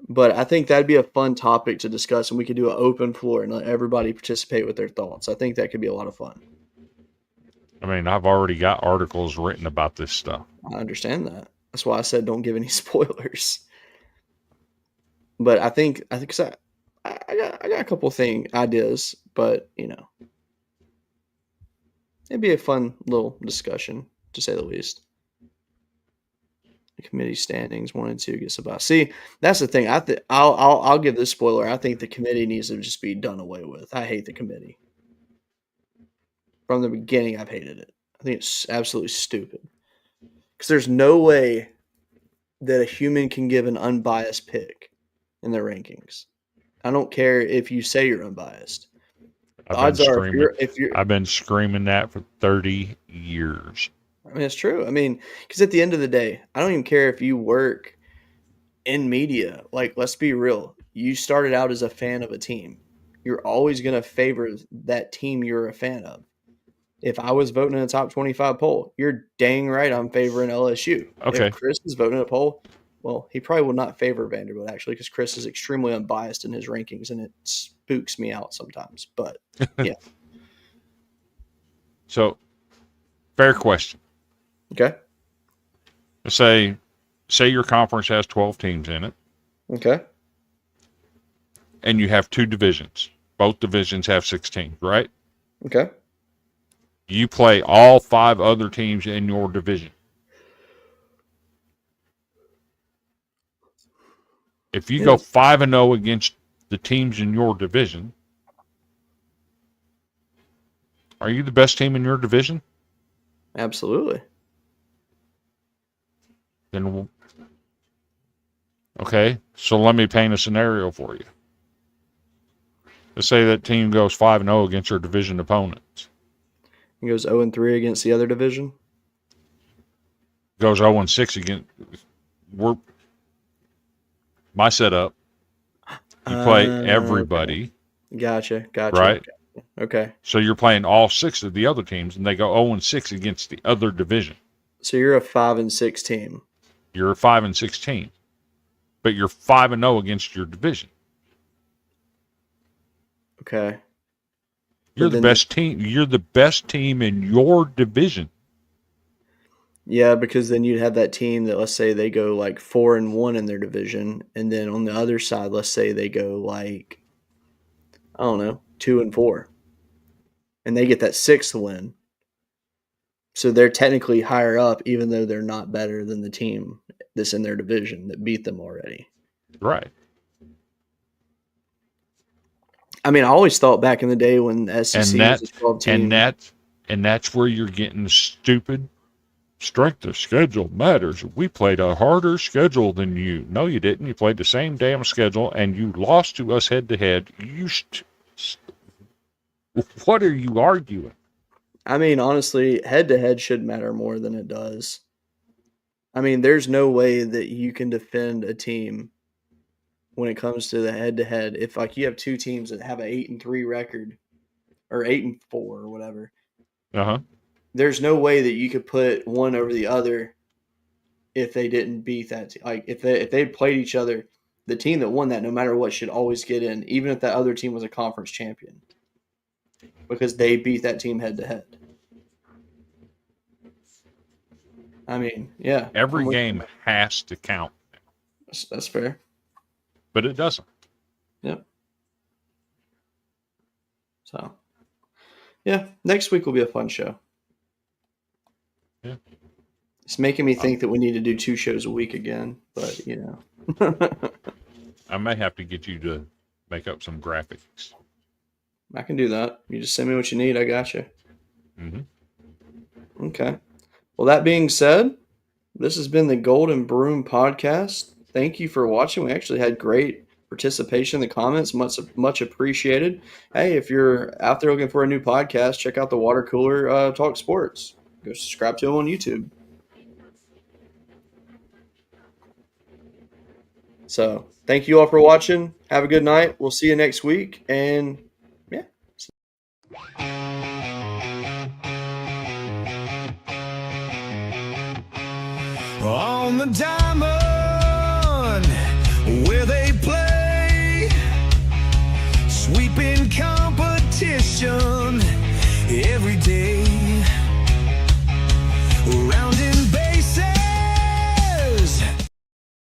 But I think that'd be a fun topic to discuss, and we could do an open floor and let everybody participate with their thoughts. I think that could be a lot of fun. I mean, I've already got articles written about this stuff. I understand that. That's why I said don't give any spoilers. But I think I got a couple ideas, but it'd be a fun little discussion, to say the least. The committee standings 1 and 2 gets about. See, that's the thing. I'll give this spoiler. I think the committee needs to just be done away with. I hate the committee. From the beginning, I've hated it. I think it's absolutely stupid. Because there's no way that a human can give an unbiased pick in their rankings. I don't care if you say you're unbiased. The odds are if you're I've been screaming that for 30 years. I mean, it's true. I mean, because at the end of the day, I don't even care if you work in media. Like, let's be real. You started out as a fan of a team. You're always going to favor that team you're a fan of. If I was voting in a top 25 poll, you're dang right I'm favoring LSU. Okay. If Chris is voting in a poll, well, he probably will not favor Vanderbilt, actually, because Chris is extremely unbiased in his rankings, and it spooks me out sometimes. But, yeah. So, fair question. Okay. Say your conference has 12 teams in it. Okay. And you have 2 divisions. Both divisions have 6 teams, right? Okay. You play all 5 other teams in your division. If you go 5-0 against the teams in your division, are you the best team in your division? Absolutely. Then, okay, so let me paint a scenario for you. Let's say that team goes 5-0 against your division opponents. He goes 0-3 against the other division. Goes 0-6 against. My setup. You play everybody. Okay. Gotcha. Right? Okay. So you're playing all 6 of the other teams, and they go 0-6 against the other division. So you're a 5-6 team. You're a 5-6 team, but you're 5-0 against your division. Okay. You're the best team. You're the best team in your division. Yeah, because then you'd have that team that, let's say they go like 4-1 in their division, and then on the other side, let's say they go like, I don't know, 2-4, and they get that 6th win. So they're technically higher up, even though they're not better than the team that's in their division that beat them already. Right. I mean, I always thought back in the day when the SEC was a 12 team. And that's where you're getting the stupid strength of schedule matters. We played a harder schedule than you. No, you didn't. You played the same damn schedule, and you lost to us head-to-head. What are you arguing? I mean, honestly, head-to-head should matter more than it does. I mean, there's no way that you can defend a team when it comes to the head-to-head. If, like, you have 2 teams that have an 8-3 record or 8-4 or whatever, there's no way that you could put one over the other if they didn't beat that team. Like, if they played each other, the team that won that, no matter what, should always get in, even if that other team was a conference champion, because they beat that team head-to-head. I mean, yeah. Every game has to count. That's fair. But it doesn't. Yep. So, yeah, next week will be a fun show. Yeah. It's making me think that we need to do 2 shows a week again, but, you know. I may have to get you to make up some graphics. I can do that. You just send me what you need. I got you. Mm-hmm. Okay. Well, that being said, this has been the Golden Broom Podcast. Thank you for watching. We actually had great participation in the comments. Much appreciated. Hey, if you're out there looking for a new podcast, check out the Water Cooler Talk Sports. Go subscribe to them on YouTube. So, thank you all for watching. Have a good night. We'll see you next week. And, yeah. On the diamond.